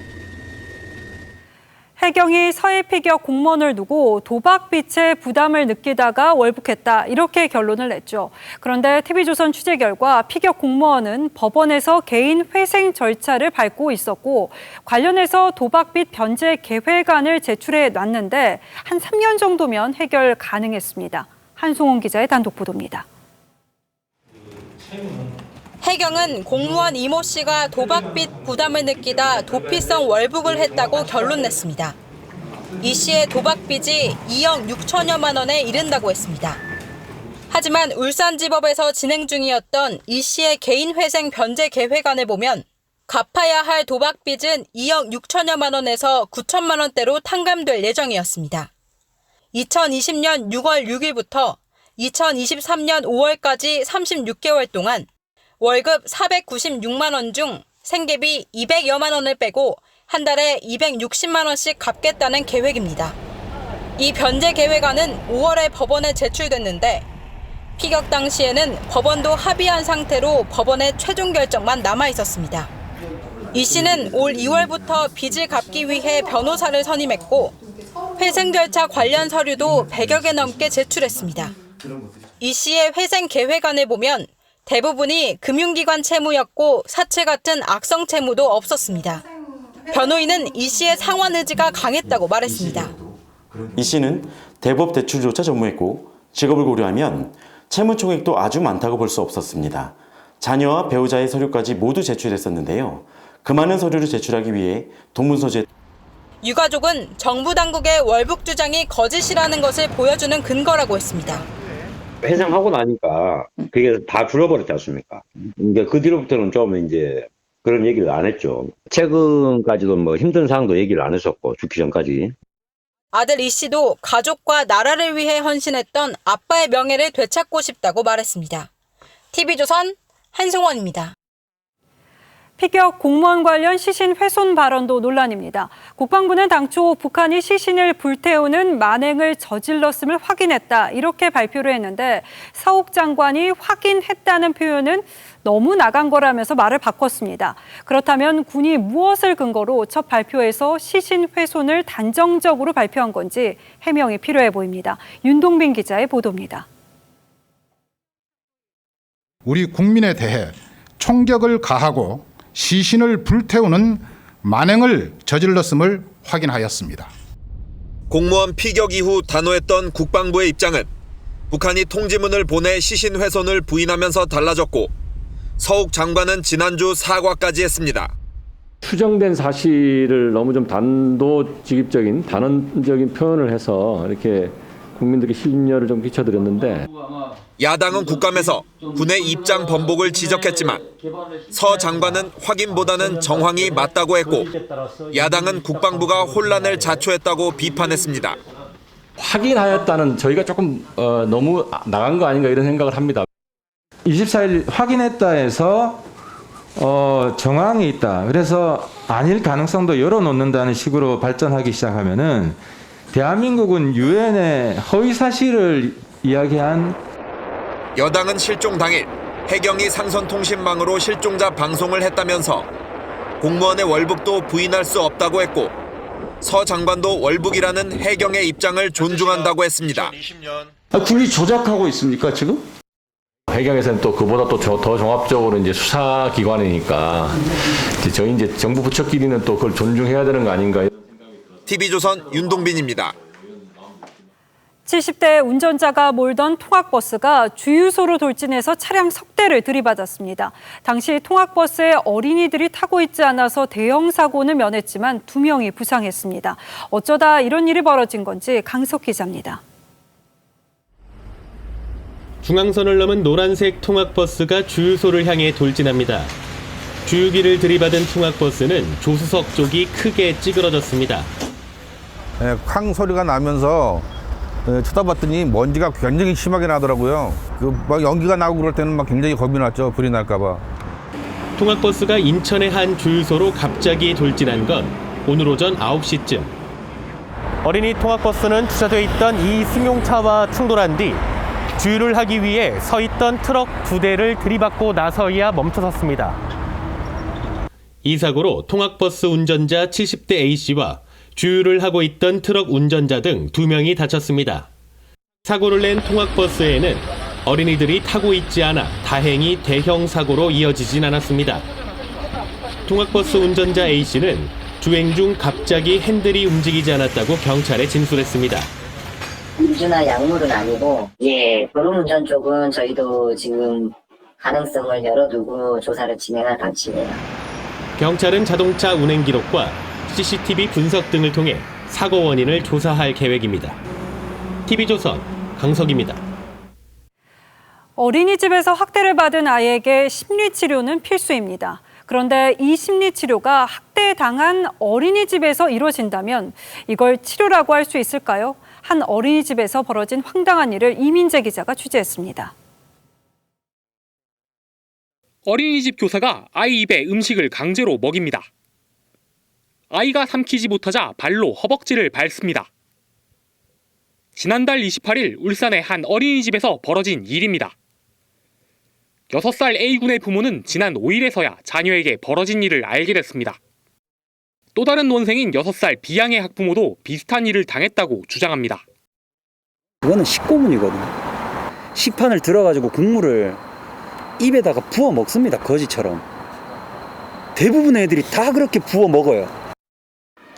해경이 서해 피격 공무원을 두고 도박빚에 부담을 느끼다가 월북했다, 이렇게 결론을 냈죠. 그런데 TV조선 취재 결과 피격 공무원은 법원에서 개인 회생 절차를 밟고 있었고 관련해서 도박빚 변제 계획안을 제출해 놨는데 한 3년 정도면 해결 가능했습니다. 한송원 기자의 단독 보도입니다.
해경은 공무원 이모 씨가 도박빚 부담을 느끼다 도피성 월북을 했다고 결론 냈습니다. 이 씨의 도박빚이 2억 6천여만 원에 이른다고 했습니다. 하지만 울산지법에서 진행 중이었던 이 씨의 개인 회생 변제 계획안을 보면 갚아야 할 도박빚은 2억 6천여만 원에서 9천만 원대로 탕감될 예정이었습니다. 2020년 6월 6일부터 2023년 5월까지 36개월 동안 월급 496만 원 중 생계비 200여만 원을 빼고 한 달에 260만 원씩 갚겠다는 계획입니다. 이 변제 계획안은 5월에 법원에 제출됐는데 피격 당시에는 법원도 합의한 상태로 법원의 최종 결정만 남아 있었습니다. 이 씨는 올 2월부터 빚을 갚기 위해 변호사를 선임했고 회생 절차 관련 서류도 100여 개 넘게 제출했습니다. 이 씨의 회생 계획안을 보면 대부분이 금융기관 채무였고 사채 같은 악성 채무도 없었습니다. 변호인은 이 씨의 상환 의지가 강했다고 말했습니다.
이 씨는 대법 대출조차 전무했고 직업을 고려하면 채무 총액도 아주 많다고 볼 수 없었습니다. 자녀와 배우자의 서류까지 모두 제출했었는데요. 그 많은 서류를 제출하기 위해 동문서주에
유가족은 정부 당국의 월북 주장이 거짓이라는 것을 보여주는 근거라고 했습니다.
회생하고 나니까 그게 다 줄어버렸지 않습니까? 그러니까 그 뒤로부터는 좀 이제 그런 얘기를 안 했죠. 최근까지도 뭐 힘든 상황도 얘기를 안 했었고 죽기 전까지.
아들 이 씨도 가족과 나라를 위해 헌신했던 아빠의 명예를 되찾고 싶다고 말했습니다. TV조선 한송원입니다.
피격 공무원 관련 시신 훼손 발언도 논란입니다. 국방부는 당초 북한이 시신을 불태우는 만행을 저질렀음을 확인했다, 이렇게 발표를 했는데 사욱 장관이 확인했다는 표현은 너무 나간 거라면서 말을 바꿨습니다. 그렇다면 군이 무엇을 근거로 첫 발표에서 시신 훼손을 단정적으로 발표한 건지 해명이 필요해 보입니다. 윤동빈 기자의 보도입니다.
우리 국민에 대해 총격을 가하고 시신을 불태우는 만행을 저질렀음을 확인하였습니다.
공무원 피격 이후 단호했던 국방부의 입장은 북한이 통지문을 보내 시신 훼손을 부인하면서 달라졌고 서욱 장관은 지난주 사과까지 했습니다.
추정된 사실을 너무 좀 단도직입적인 단언적인 표현을 해서 이렇게 국민들에게 심려를 좀 끼쳐드렸는데
야당은 국감에서 군의 입장 번복을 지적했지만 서 장관은 확인보다는 정황이 맞다고 했고 야당은 국방부가 혼란을 자초했다고 비판했습니다.
확인하였다는 저희가 조금 너무 나간 거 아닌가 이런 생각을 합니다. 24일 확인했다 해서 정황이 있다. 그래서 아닐 가능성도 열어놓는다는 식으로 발전하기 시작하면은 대한민국은 유엔에 허위 사실을 이야기한
여당은 실종 당일 해경이 상선통신망으로 실종자 방송을 했다면서 공무원의 월북도 부인할 수 없다고 했고 서 장관도 월북이라는 해경의 입장을 존중한다고 했습니다.
군이 조작하고 있습니까 지금? 해경에서는 또 그보다 또 더 종합적으로 이제 수사기관이니까 저희 이제 정부 부처끼리는 또 그걸 존중해야 되는 거 아닌가.
TV조선 윤동빈입니다.
70대 운전자가 몰던 통학버스가 주유소로 돌진해서 차량 석 대를 들이받았습니다. 당시 통학버스에 어린이들이 타고 있지 않아서 대형 사고는 면했지만 2명이 부상했습니다. 어쩌다 이런 일이 벌어진 건지 강석 기자입니다.
중앙선을 넘은 노란색 통학버스가 주유소를 향해 돌진합니다. 주유기를 들이받은 통학버스는 조수석 쪽이 크게 찌그러졌습니다.
쾅 소리가 나면서 쳐다봤더니 먼지가 굉장히 심하게 나더라고요. 막 연기가 나고 그럴 때는 막 굉장히 겁이 났죠. 불이 날까봐.
통학버스가 인천의 한 주유소로 갑자기 돌진한 건 오늘 오전 9시쯤. 어린이 통학버스는 주차돼 있던 이 승용차와 충돌한 뒤 주유를 하기 위해 서 있던 트럭 2대를 들이받고 나서야 멈춰섰습니다. 이 사고로 통학버스 운전자 70대 A씨와 주유를 하고 있던 트럭 운전자 등 2명이 다쳤습니다. 사고를 낸 통학버스에는 어린이들이 타고 있지 않아 다행히 대형 사고로 이어지진 않았습니다. 통학버스 운전자 A씨는 주행 중 갑자기 핸들이 움직이지 않았다고 경찰에 진술했습니다.
음주나 약물은 아니고, 졸음운전 쪽은 저희도 지금 가능성을 열어두고 조사를 진행할 방침이에요.
경찰은 자동차 운행 기록과 CCTV 분석 등을 통해 사고 원인을 조사할 계획입니다. TV조선 강석입니다.
어린이집에서 학대를 받은 아이에게 심리치료는 필수입니다. 그런데 이 심리치료가 학대당한 어린이집에서 이루어진다면 이걸 치료라고 할 수 있을까요? 한 어린이집에서 벌어진 황당한 일을 이민재 기자가 취재했습니다.
어린이집 교사가 아이 입에 음식을 강제로 먹입니다. 아이가 삼키지 못하자 발로 허벅지를 밟습니다. 지난달 28일 울산의 한 어린이집에서 벌어진 일입니다. 6살 A군의 부모는 지난 5일에서야 자녀에게 벌어진 일을 알게 됐습니다. 또 다른 논생인 6살 B양의 학부모도 비슷한 일을 당했다고 주장합니다.
그거는 식고문이거든요. 식판을 들어가지고 국물을 입에다가 부어 먹습니다. 거지처럼. 대부분의 애들이 다 그렇게 부어 먹어요.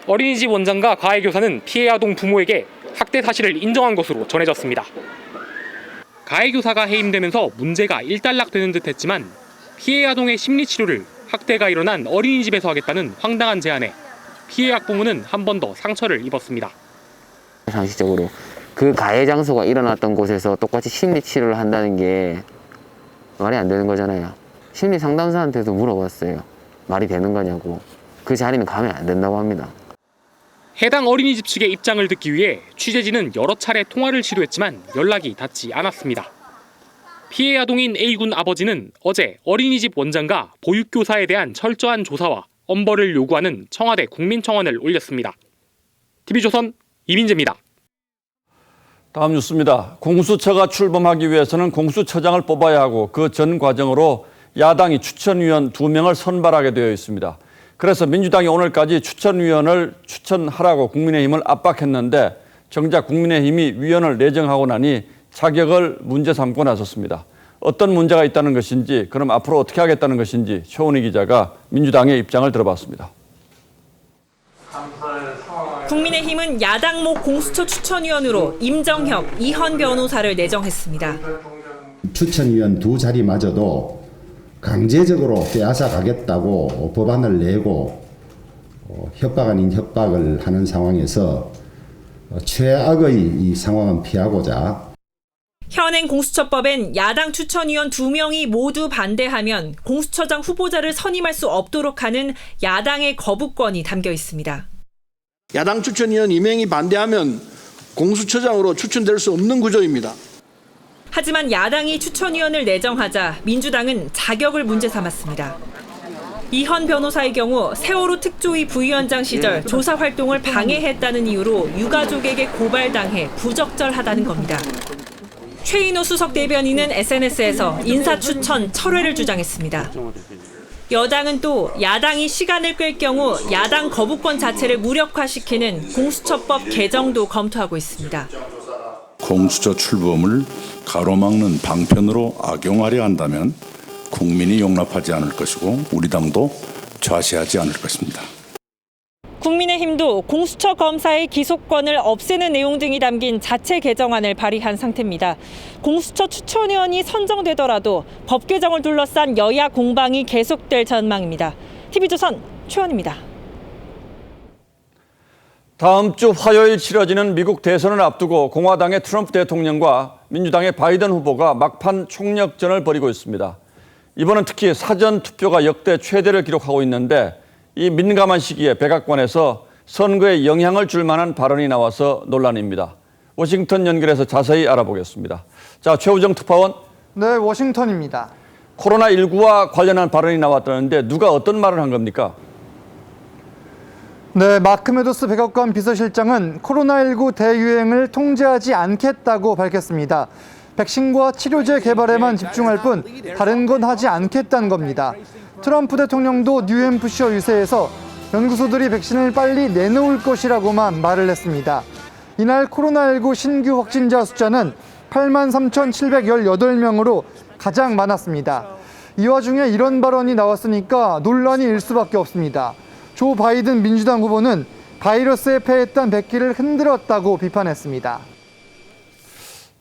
어린이집 원장과 가해교사는 피해 아동 부모에게 학대 사실을 인정한 것으로 전해졌습니다. 가해교사가 해임되면서 문제가 일단락되는 듯 했지만 피해 아동의 심리치료를 학대가 일어난 어린이집에서 하겠다는 황당한 제안에 피해 학부모는 한 번 더 상처를 입었습니다.
상식적으로 그 가해 장소가 일어났던 곳에서 똑같이 심리치료를 한다는 게 말이 안 되는 거잖아요. 심리상담사한테도 물어봤어요. 말이 되는 거냐고. 그 자리는 가면 안 된다고 합니다.
해당 어린이집 측의 입장을 듣기 위해 취재진은 여러 차례 통화를 시도했지만 연락이 닿지 않았습니다. 피해 아동인 A군 아버지는 어제 어린이집 원장과 보육교사에 대한 철저한 조사와 엄벌을 요구하는 청와대 국민청원을 올렸습니다. TV조선 이민재입니다.
다음 뉴스입니다. 공수처가 출범하기 위해서는 공수처장을 뽑아야 하고 그 전 과정으로 야당이 추천위원 2명을 선발하게 되어 있습니다. 그래서 민주당이 오늘까지 추천위원을 추천하라고 국민의힘을 압박했는데 정작 국민의힘이 위원을 내정하고 나니 자격을 문제 삼고 나섰습니다. 어떤 문제가 있다는 것인지, 그럼 앞으로 어떻게 하겠다는 것인지 최원희 기자가 민주당의 입장을 들어봤습니다.
국민의힘은 야당목 공수처 추천위원으로 임정혁, 이현 변호사를 내정했습니다.
추천위원 2자리마저도 강제적으로 빼앗아 가겠다고 법안을 내고 협박 아닌 협박을 하는 상황에서 최악의 이 상황은 피하고자
현행 공수처법엔 야당 추천위원 2명이 모두 반대하면 공수처장 후보자를 선임할 수 없도록 하는 야당의 거부권이 담겨 있습니다.
야당 추천위원 2명이 반대하면 공수처장으로 추천될 수 없는 구조입니다.
하지만 야당이 추천위원을 내정하자 민주당은 자격을 문제 삼았습니다. 이현 변호사의 경우 세월호 특조위 부위원장 시절 조사 활동을 방해했다는 이유로 유가족에게 고발당해 부적절하다는 겁니다. 최인호 수석 대변인은 SNS에서 인사추천 철회를 주장했습니다. 여당은 또 야당이 시간을 끌 경우 야당 거부권 자체를 무력화시키는 공수처법 개정도 검토하고 있습니다.
공수처 출범을 가로막는 방편으로 악용하려 한다면 국민이 용납하지 않을 것이고 우리 당도 좌시하지 않을 것입니다.
국민의힘도 공수처 검사의 기소권을 없애는 내용 등이 담긴 자체 개정안을 발의한 상태입니다. 공수처 추천위원이 선정되더라도 법 개정을 둘러싼 여야 공방이 계속될 전망입니다. TV조선 최원입니다.
다음 주 화요일 치러지는 미국 대선을 앞두고 공화당의 트럼프 대통령과 민주당의 바이든 후보가 막판 총력전을 벌이고 있습니다. 이번은 특히 사전 투표가 역대 최대를 기록하고 있는데 이 민감한 시기에 백악관에서 선거에 영향을 줄 만한 발언이 나와서 논란입니다. 워싱턴 연결해서 자세히 알아보겠습니다. 자, 최우정 특파원.
네, 워싱턴입니다.
코로나19와 관련한 발언이 나왔다는데 누가 어떤 말을 한 겁니까?
네, 마크 메도스 백악관 비서실장은 코로나19 대유행을 통제하지 않겠다고 밝혔습니다. 백신과 치료제 개발에만 집중할 뿐 다른 건 하지 않겠다는 겁니다. 트럼프 대통령도 뉴햄프셔 유세에서 연구소들이 백신을 빨리 내놓을 것이라고만 말을 했습니다. 이날 코로나19 신규 확진자 숫자는 83,718명으로 가장 많았습니다. 이 와중에 이런 발언이 나왔으니까 논란이 일 수밖에 없습니다. 조 바이든 민주당 후보는 바이러스에 패했던 백기를 흔들었다고 비판했습니다.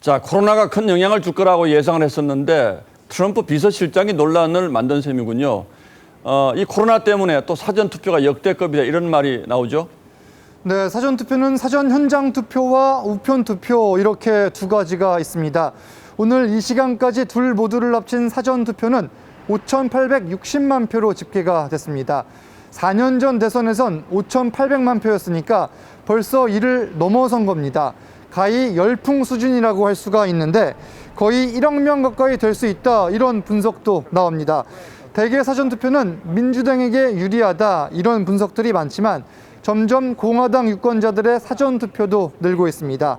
자, 코로나가 큰 영향을 줄 거라고 예상을 했었는데 트럼프 비서실장이 논란을 만든 셈이군요. 이 코로나 때문에 또 사전투표가 역대급이다 이런 말이 나오죠?
네, 사전투표는 사전 현장 투표와 우편 투표 이렇게 두 가지가 있습니다. 오늘 이 시간까지 둘 모두를 합친 사전투표는 5,860만 표로 집계가 됐습니다. 4년 전 대선에선 5,800만 표였으니까 벌써 이를 넘어선 겁니다. 가히 열풍 수준이라고 할 수가 있는데 거의 1억 명 가까이 될 수 있다 이런 분석도 나옵니다. 대개 사전투표는 민주당에게 유리하다 이런 분석들이 많지만 점점 공화당 유권자들의 사전투표도 늘고 있습니다.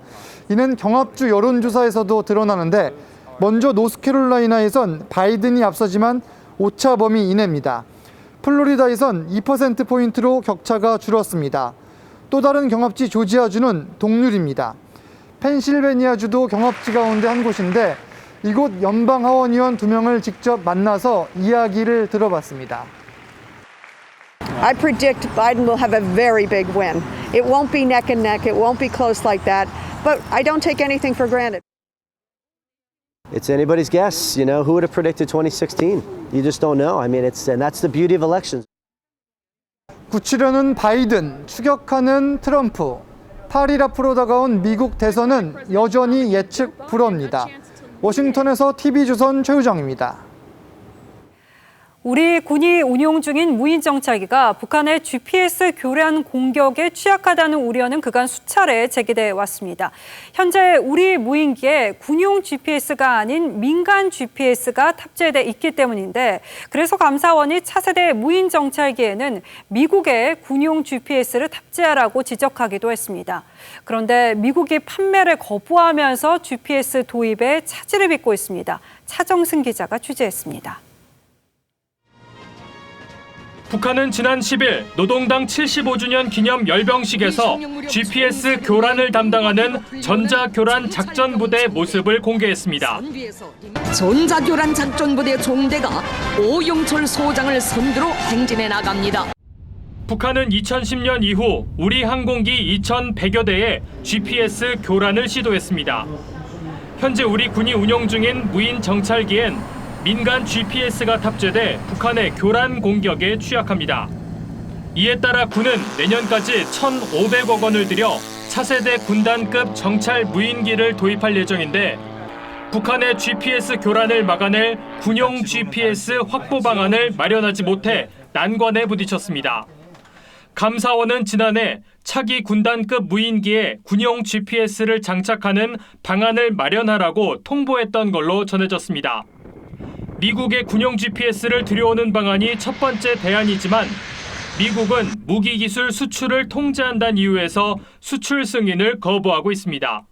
이는 경합주 여론조사에서도 드러나는데 먼저 노스캐롤라이나에선 바이든이 앞서지만 오차 범위 이내입니다. 플로리다에선 2%포인트로 격차가 줄었습니다. 또 다른 경합지 조지아주는 동률입니다. 펜실베니아주도 경합지 가운데 한 곳인데 이곳 연방하원의원 2명을 직접 만나서 이야기를 들어봤습니다.
I predict Biden will have a very big win. It won't be neck and neck. It won't be close like that. But I don't take anything for granted.
It's anybody's guess, you know, who would have predicted 2016? You just don't know. I mean, and that's the beauty of elections.
굳히려는 바이든, 추격하는 트럼프. 8일 앞으로 다가온 미국 대선은 여전히 예측 불허입니다. 워싱턴에서 TV조선 최우정입니다.
우리 군이 운용 중인 무인 정찰기가 북한의 GPS 교란 공격에 취약하다는 우려는 그간 수차례 제기돼 왔습니다. 현재 우리 무인기에 군용 GPS가 아닌 민간 GPS가 탑재돼 있기 때문인데 그래서 감사원이 차세대 무인 정찰기에는 미국의 군용 GPS를 탑재하라고 지적하기도 했습니다. 그런데 미국이 판매를 거부하면서 GPS 도입에 차질을 빚고 있습니다. 차정승 기자가 취재했습니다.
북한은 지난 10일 노동당 75주년 기념 열병식에서 GPS 교란을 담당하는 전자교란 작전부대 모습을 공개했습니다.
전자교란 작전부대 종대가 오용철 소장을 선두로 행진해 나갑니다.
북한은 2010년 이후 우리 항공기 2,100여 대에 GPS 교란을 시도했습니다. 현재 우리 군이 운용 중인 무인 정찰기엔 민간 GPS가 탑재돼 북한의 교란 공격에 취약합니다. 이에 따라 군은 내년까지 1,500억 원을 들여 차세대 군단급 정찰 무인기를 도입할 예정인데 북한의 GPS 교란을 막아낼 군용 GPS 확보 방안을 마련하지 못해 난관에 부딪혔습니다. 감사원은 지난해 차기 군단급 무인기에 군용 GPS를 장착하는 방안을 마련하라고 통보했던 걸로 전해졌습니다. 미국의 군용 GPS를 들여오는 방안이 첫 번째 대안이지만 미국은 무기기술 수출을 통제한다는 이유에서 수출 승인을 거부하고 있습니다.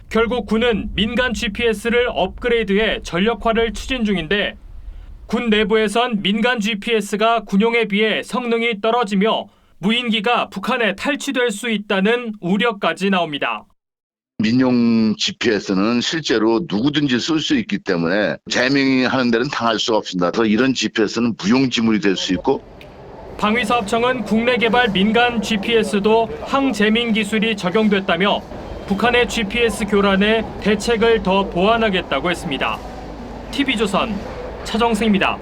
결국 군은 민간 GPS를 업그레이드해 전력화를 추진 중인데 군 내부에선 민간 GPS가 군용에 비해 성능이 떨어지며 무인기가 북한에 탈취될 수 있다는 우려까지 나옵니다.
민용 GPS는 실제로 누구든지 쓸 수 있기 때문에 재밍하는 데는 당할 수가 없습니다. 그래서 이런 GPS는 무용지물이 될 수 있고
방위사업청은 국내 개발 민간 GPS도 항재밍 기술이 적용됐다며 북한의 GPS 교란에 대책을 더 보완하겠다고 했습니다. TV조선 차정승입니다.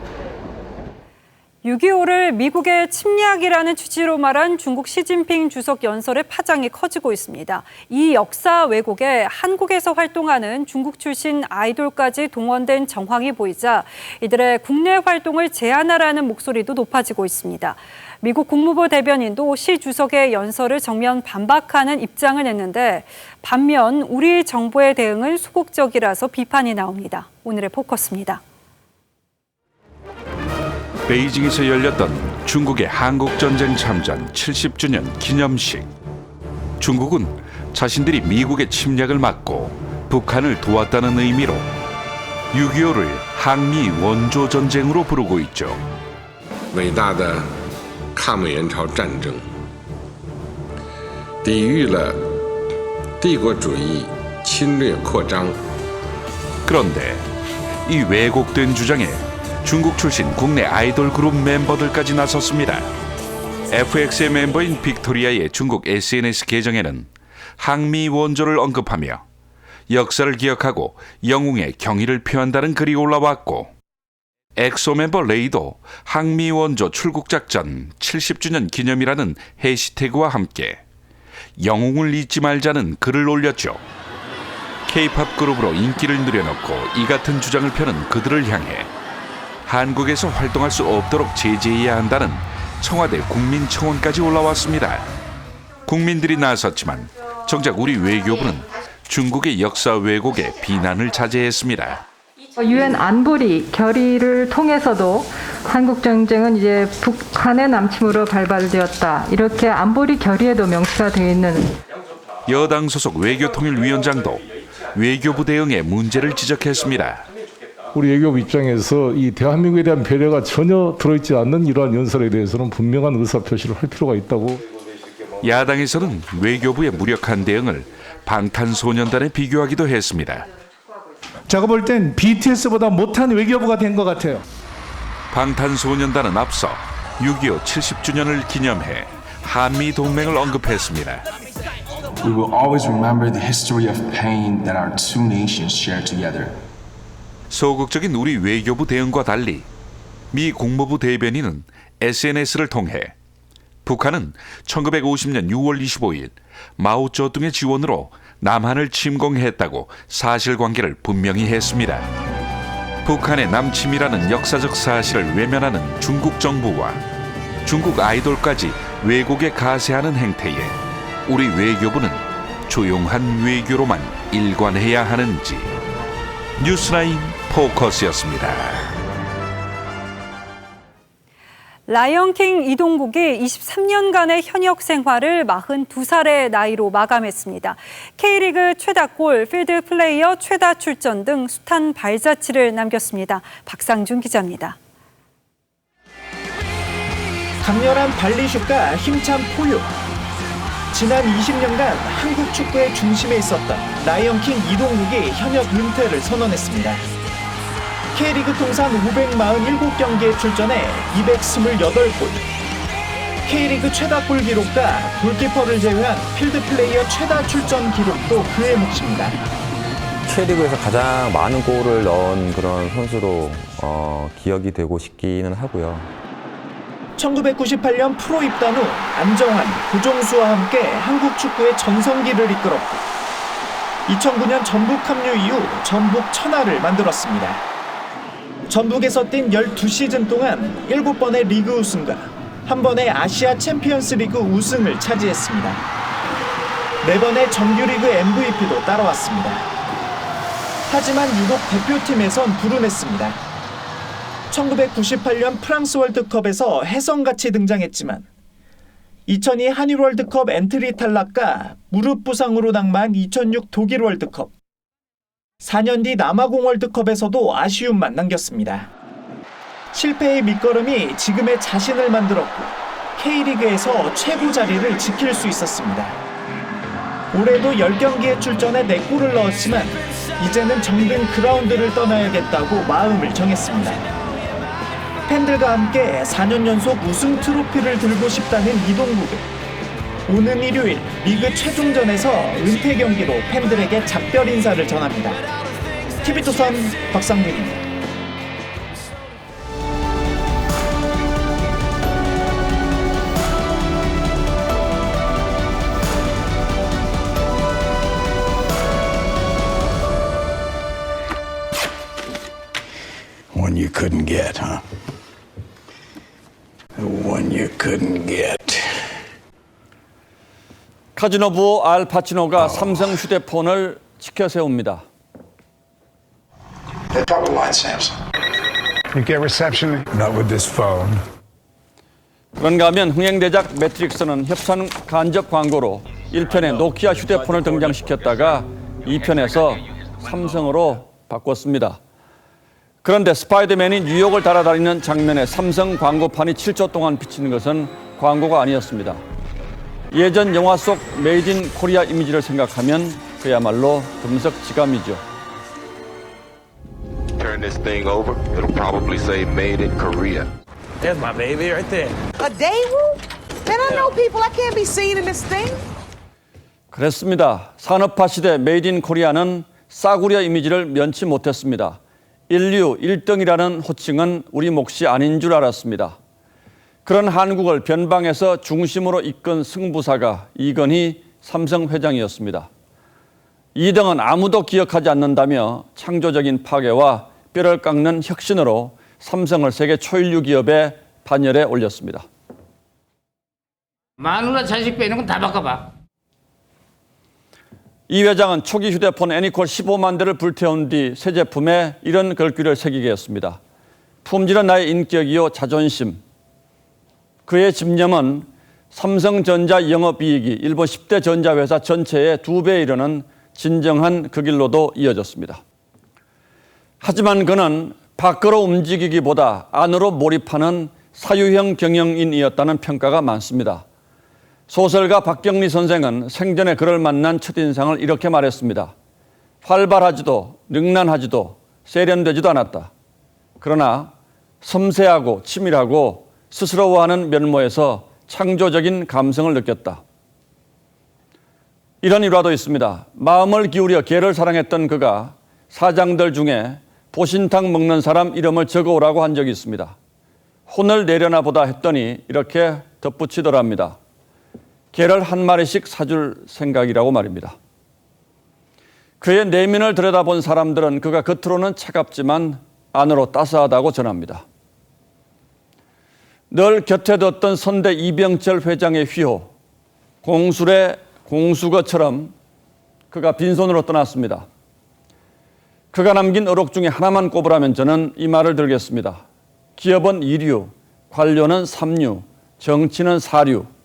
6.25를 미국의 침략이라는 취지로 말한 중국 시진핑 주석 연설의 파장이 커지고 있습니다. 이 역사 왜곡에 한국에서 활동하는 중국 출신 아이돌까지 동원된 정황이 보이자 이들의 국내 활동을 제한하라는 목소리도 높아지고 있습니다. 미국 국무부 대변인도 시 주석의 연설을 정면 반박하는 입장을 냈는데 반면 우리 정부의 대응은 소극적이라서 비판이 나옵니다. 오늘의 포커스입니다.
베이징에서 열렸던 중국의 한국전쟁 참전 70주년 기념식. 중국은 자신들이 미국의 침략을 막고 북한을 도왔다는 의미로 6.25를 항미 원조 전쟁으로 부르고 있죠.
伟大的抗美援朝战争抵御了帝国主义侵略扩张.
그런데 이 왜곡된 주장에 중국 출신 국내 아이돌 그룹 멤버들까지 나섰습니다. FX의 멤버인 빅토리아의 중국 SNS 계정에는 항미 원조를 언급하며 역사를 기억하고 영웅의 경의를 표한다는 글이 올라왔고, 엑소 멤버 레이도 항미 원조 출국작전 70주년 기념이라는 해시태그와 함께 영웅을 잊지 말자는 글을 올렸죠. K-팝 그룹으로 인기를 누려놓고 이 같은 주장을 펴는 그들을 향해 한국에서 활동할 수 없도록 제재해야 한다는 청와대 국민청원까지 올라왔습니다. 국민들이 나섰지만 정작 우리 외교부는 중국의 역사 왜곡에 비난을 자제했습니다.
유엔 안보리 결의를 통해서도 한국 전쟁은 이제 북한의 남침으로 발발되었다. 이렇게 안보리 결의에도 명시가 되어 있는.
여당 소속 외교통일위원장도 외교부 대응에 문제를 지적했습니다.
우리 외교부 입장에서 이 대한민국에 대한 배려가 전혀 들어있지 않는 이러한 연설에 대해서는 분명한 의사표시를 할 필요가 있다고.
야당에서는 외교부의 무력한 대응을 방탄소년단에 비교하기도 했습니다.
제가 볼 땐 BTS보다 못한 외교부가 된 것 같아요.
방탄소년단은 앞서 6.25 70주년을 기념해 한미 동맹을 언급했습니다.
We will always remember the history of pain that our two nations share together.
소극적인 우리 외교부 대응과 달리 미 국무부 대변인은 SNS를 통해 북한은 1950년 6월 25일 마오쩌둥의 지원으로 남한을 침공했다고 사실관계를 분명히 했습니다. 북한의 남침이라는 역사적 사실을 외면하는 중국 정부와 중국 아이돌까지 왜곡에 가세하는 행태에 우리 외교부는 조용한 외교로만 일관해야 하는지. 뉴스나인 포커스였습니다.
라이언킹 이동국이 23년간의 현역 생활을 42살의 나이로 마감했습니다. K리그 최다골, 필드 플레이어 최다 출전 등 숱한 발자취를 남겼습니다. 박상준 기자입니다.
강렬한 발리슛과 힘찬 포유. 지난 20년간 한국 축구의 중심에 있었던 라이언킹 이동국이 현역 은퇴를 선언했습니다. K리그 통산 547경기에 출전해 228골, K리그 최다골 기록과 골키퍼를 제외한 필드플레이어 최다 출전 기록도 그의 몫입니다.
K리그에서 가장 많은 골을 넣은 그런 선수로 기억이 되고 싶기는 하고요.
1998년 프로 입단 후 안정환, 고종수와 함께 한국 축구의 전성기를 이끌었고 2009년 전북 합류 이후 전북 천하를 만들었습니다. 전북에서 뛴 12시즌 동안 7번의 리그 우승과 1번의 아시아 챔피언스 리그 우승을 차지했습니다. 4번의 정규리그 MVP도 따라왔습니다. 하지만 유독 대표팀에선 불운했습니다. 1998년 프랑스 월드컵에서 혜성같이 등장했지만 2002 한일 월드컵 엔트리 탈락과 무릎 부상으로 낙마한 2006 독일 월드컵, 4년 뒤 남아공 월드컵에서도 아쉬움만 남겼습니다. 실패의 밑거름이 지금의 자신을 만들었고 K리그에서 최고 자리를 지킬 수 있었습니다. 올해도 10경기에 출전해 4골을 넣었지만 이제는 정든 그라운드를 떠나야겠다고 마음을 정했습니다. 팬들과 함께 4년 연속 우승 트로피를 들고 싶다는 이동국은 오는 일요일 리그 최종전에서 은퇴 경기로 팬들에게 작별 인사를 전합니다. TV조선 박상민입니다.
couldn't get, huh? The one you couldn't get.
카지노 부호 알 파치노가 삼성 휴대폰을 지켜세웁니다.
They probably lied, Samsung. You get reception? Not with this phone.
그런가 하면 흥행대작 매트릭스는 협찬 간접 광고로 1편에 노키아 휴대폰을 등장시켰다가 2편에서 삼성으로 바꿨습니다. 그런데 스파이더맨이 뉴욕을 달아다니는 장면에 삼성 광고판이 7초 동안 비치는 것은 광고가 아니었습니다. 예전 영화 속 메이드 인 코리아 이미지를 생각하면 그야말로 금석지감이죠.
Turn this thing over, it'll probably say made in Korea.
There's my baby right there.
A Daewoo? Man, I know people. I can't be seen in this thing.
그랬습니다. 산업화 시대 메이드 인 코리아는 싸구려 이미지를 면치 못했습니다. 인류 1등이라는 호칭은 우리 몫이 아닌 줄 알았습니다. 그런 한국을 변방에서 중심으로 이끈 승부사가 이건희 삼성 회장이었습니다. 2등은 아무도 기억하지 않는다며 창조적인 파괴와 뼈를 깎는 혁신으로 삼성을 세계 초일류 기업의 반열에 올렸습니다.
마누라 자식 빼는 건 다 바꿔봐.
이 회장은 초기 휴대폰 애니콜 15만 대를 불태운 뒤 새 제품에 이런 글귀를 새기게 했습니다. 품질은 나의 인격이요 자존심. 그의 집념은 삼성전자 영업이익이 일본 10대 전자회사 전체의 2배에 이르는 진정한 그 길로도 이어졌습니다. 하지만 그는 밖으로 움직이기보다 안으로 몰입하는 사유형 경영인이었다는 평가가 많습니다. 소설가 박경리 선생은 생전에 그를 만난 첫인상을 이렇게 말했습니다. 활발하지도 능란하지도 세련되지도 않았다. 그러나 섬세하고 치밀하고 스스로워하는 면모에서 창조적인 감성을 느꼈다. 이런 일화도 있습니다. 마음을 기울여 개를 사랑했던 그가 사장들 중에 보신탕 먹는 사람 이름을 적어오라고 한 적이 있습니다. 혼을 내려나 보다 했더니 이렇게 덧붙이더랍니다. 개를 한 마리씩 사줄 생각이라고 말입니다. 그의 내면을 들여다본 사람들은 그가 겉으로는 차갑지만 안으로 따스하다고 전합니다. 늘 곁에 뒀던 선대 이병철 회장의 휘호, 공술의 공수거처럼 그가 빈손으로 떠났습니다. 그가 남긴 어록 중에 하나만 꼽으라면 저는 이 말을 들겠습니다. 기업은 2류, 관료는 3류, 정치는 4류.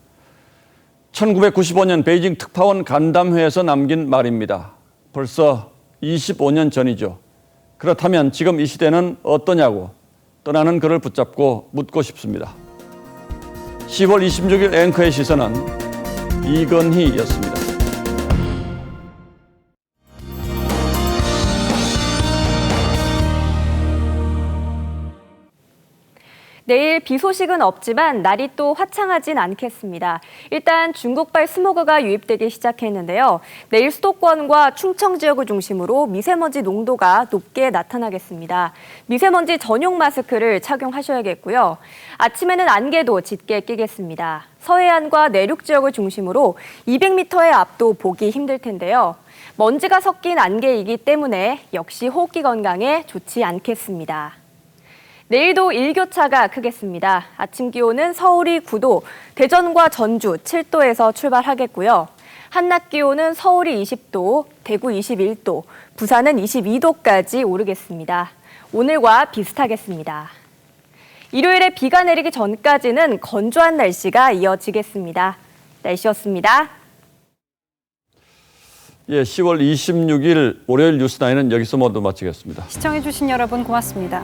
1995년 베이징 특파원 간담회에서 남긴 말입니다. 벌써 25년 전이죠. 그렇다면 지금 이 시대는 어떠냐고 떠나는 그를 붙잡고 묻고 싶습니다. 10월 26일 앵커의 시선은 이건희였습니다.
내일 비 소식은 없지만 날이 또 화창하진 않겠습니다. 일단 중국발 스모그가 유입되기 시작했는데요. 내일 수도권과 충청 지역을 중심으로 미세먼지 농도가 높게 나타나겠습니다. 미세먼지 전용 마스크를 착용하셔야겠고요. 아침에는 안개도 짙게 끼겠습니다. 서해안과 내륙 지역을 중심으로 200m의 앞도 보기 힘들 텐데요. 먼지가 섞인 안개이기 때문에 역시 호흡기 건강에 좋지 않겠습니다. 내일도 일교차가 크겠습니다. 아침 기온은 서울이 9도, 대전과 전주 7도에서 출발하겠고요. 한낮 기온은 서울이 20도, 대구 21도, 부산은 22도까지 오르겠습니다. 오늘과 비슷하겠습니다. 일요일에 비가 내리기 전까지는 건조한 날씨가 이어지겠습니다. 날씨였습니다.
예, 10월 26일 월요일 뉴스나인은 여기서 모두 마치겠습니다.
시청해주신 여러분 고맙습니다.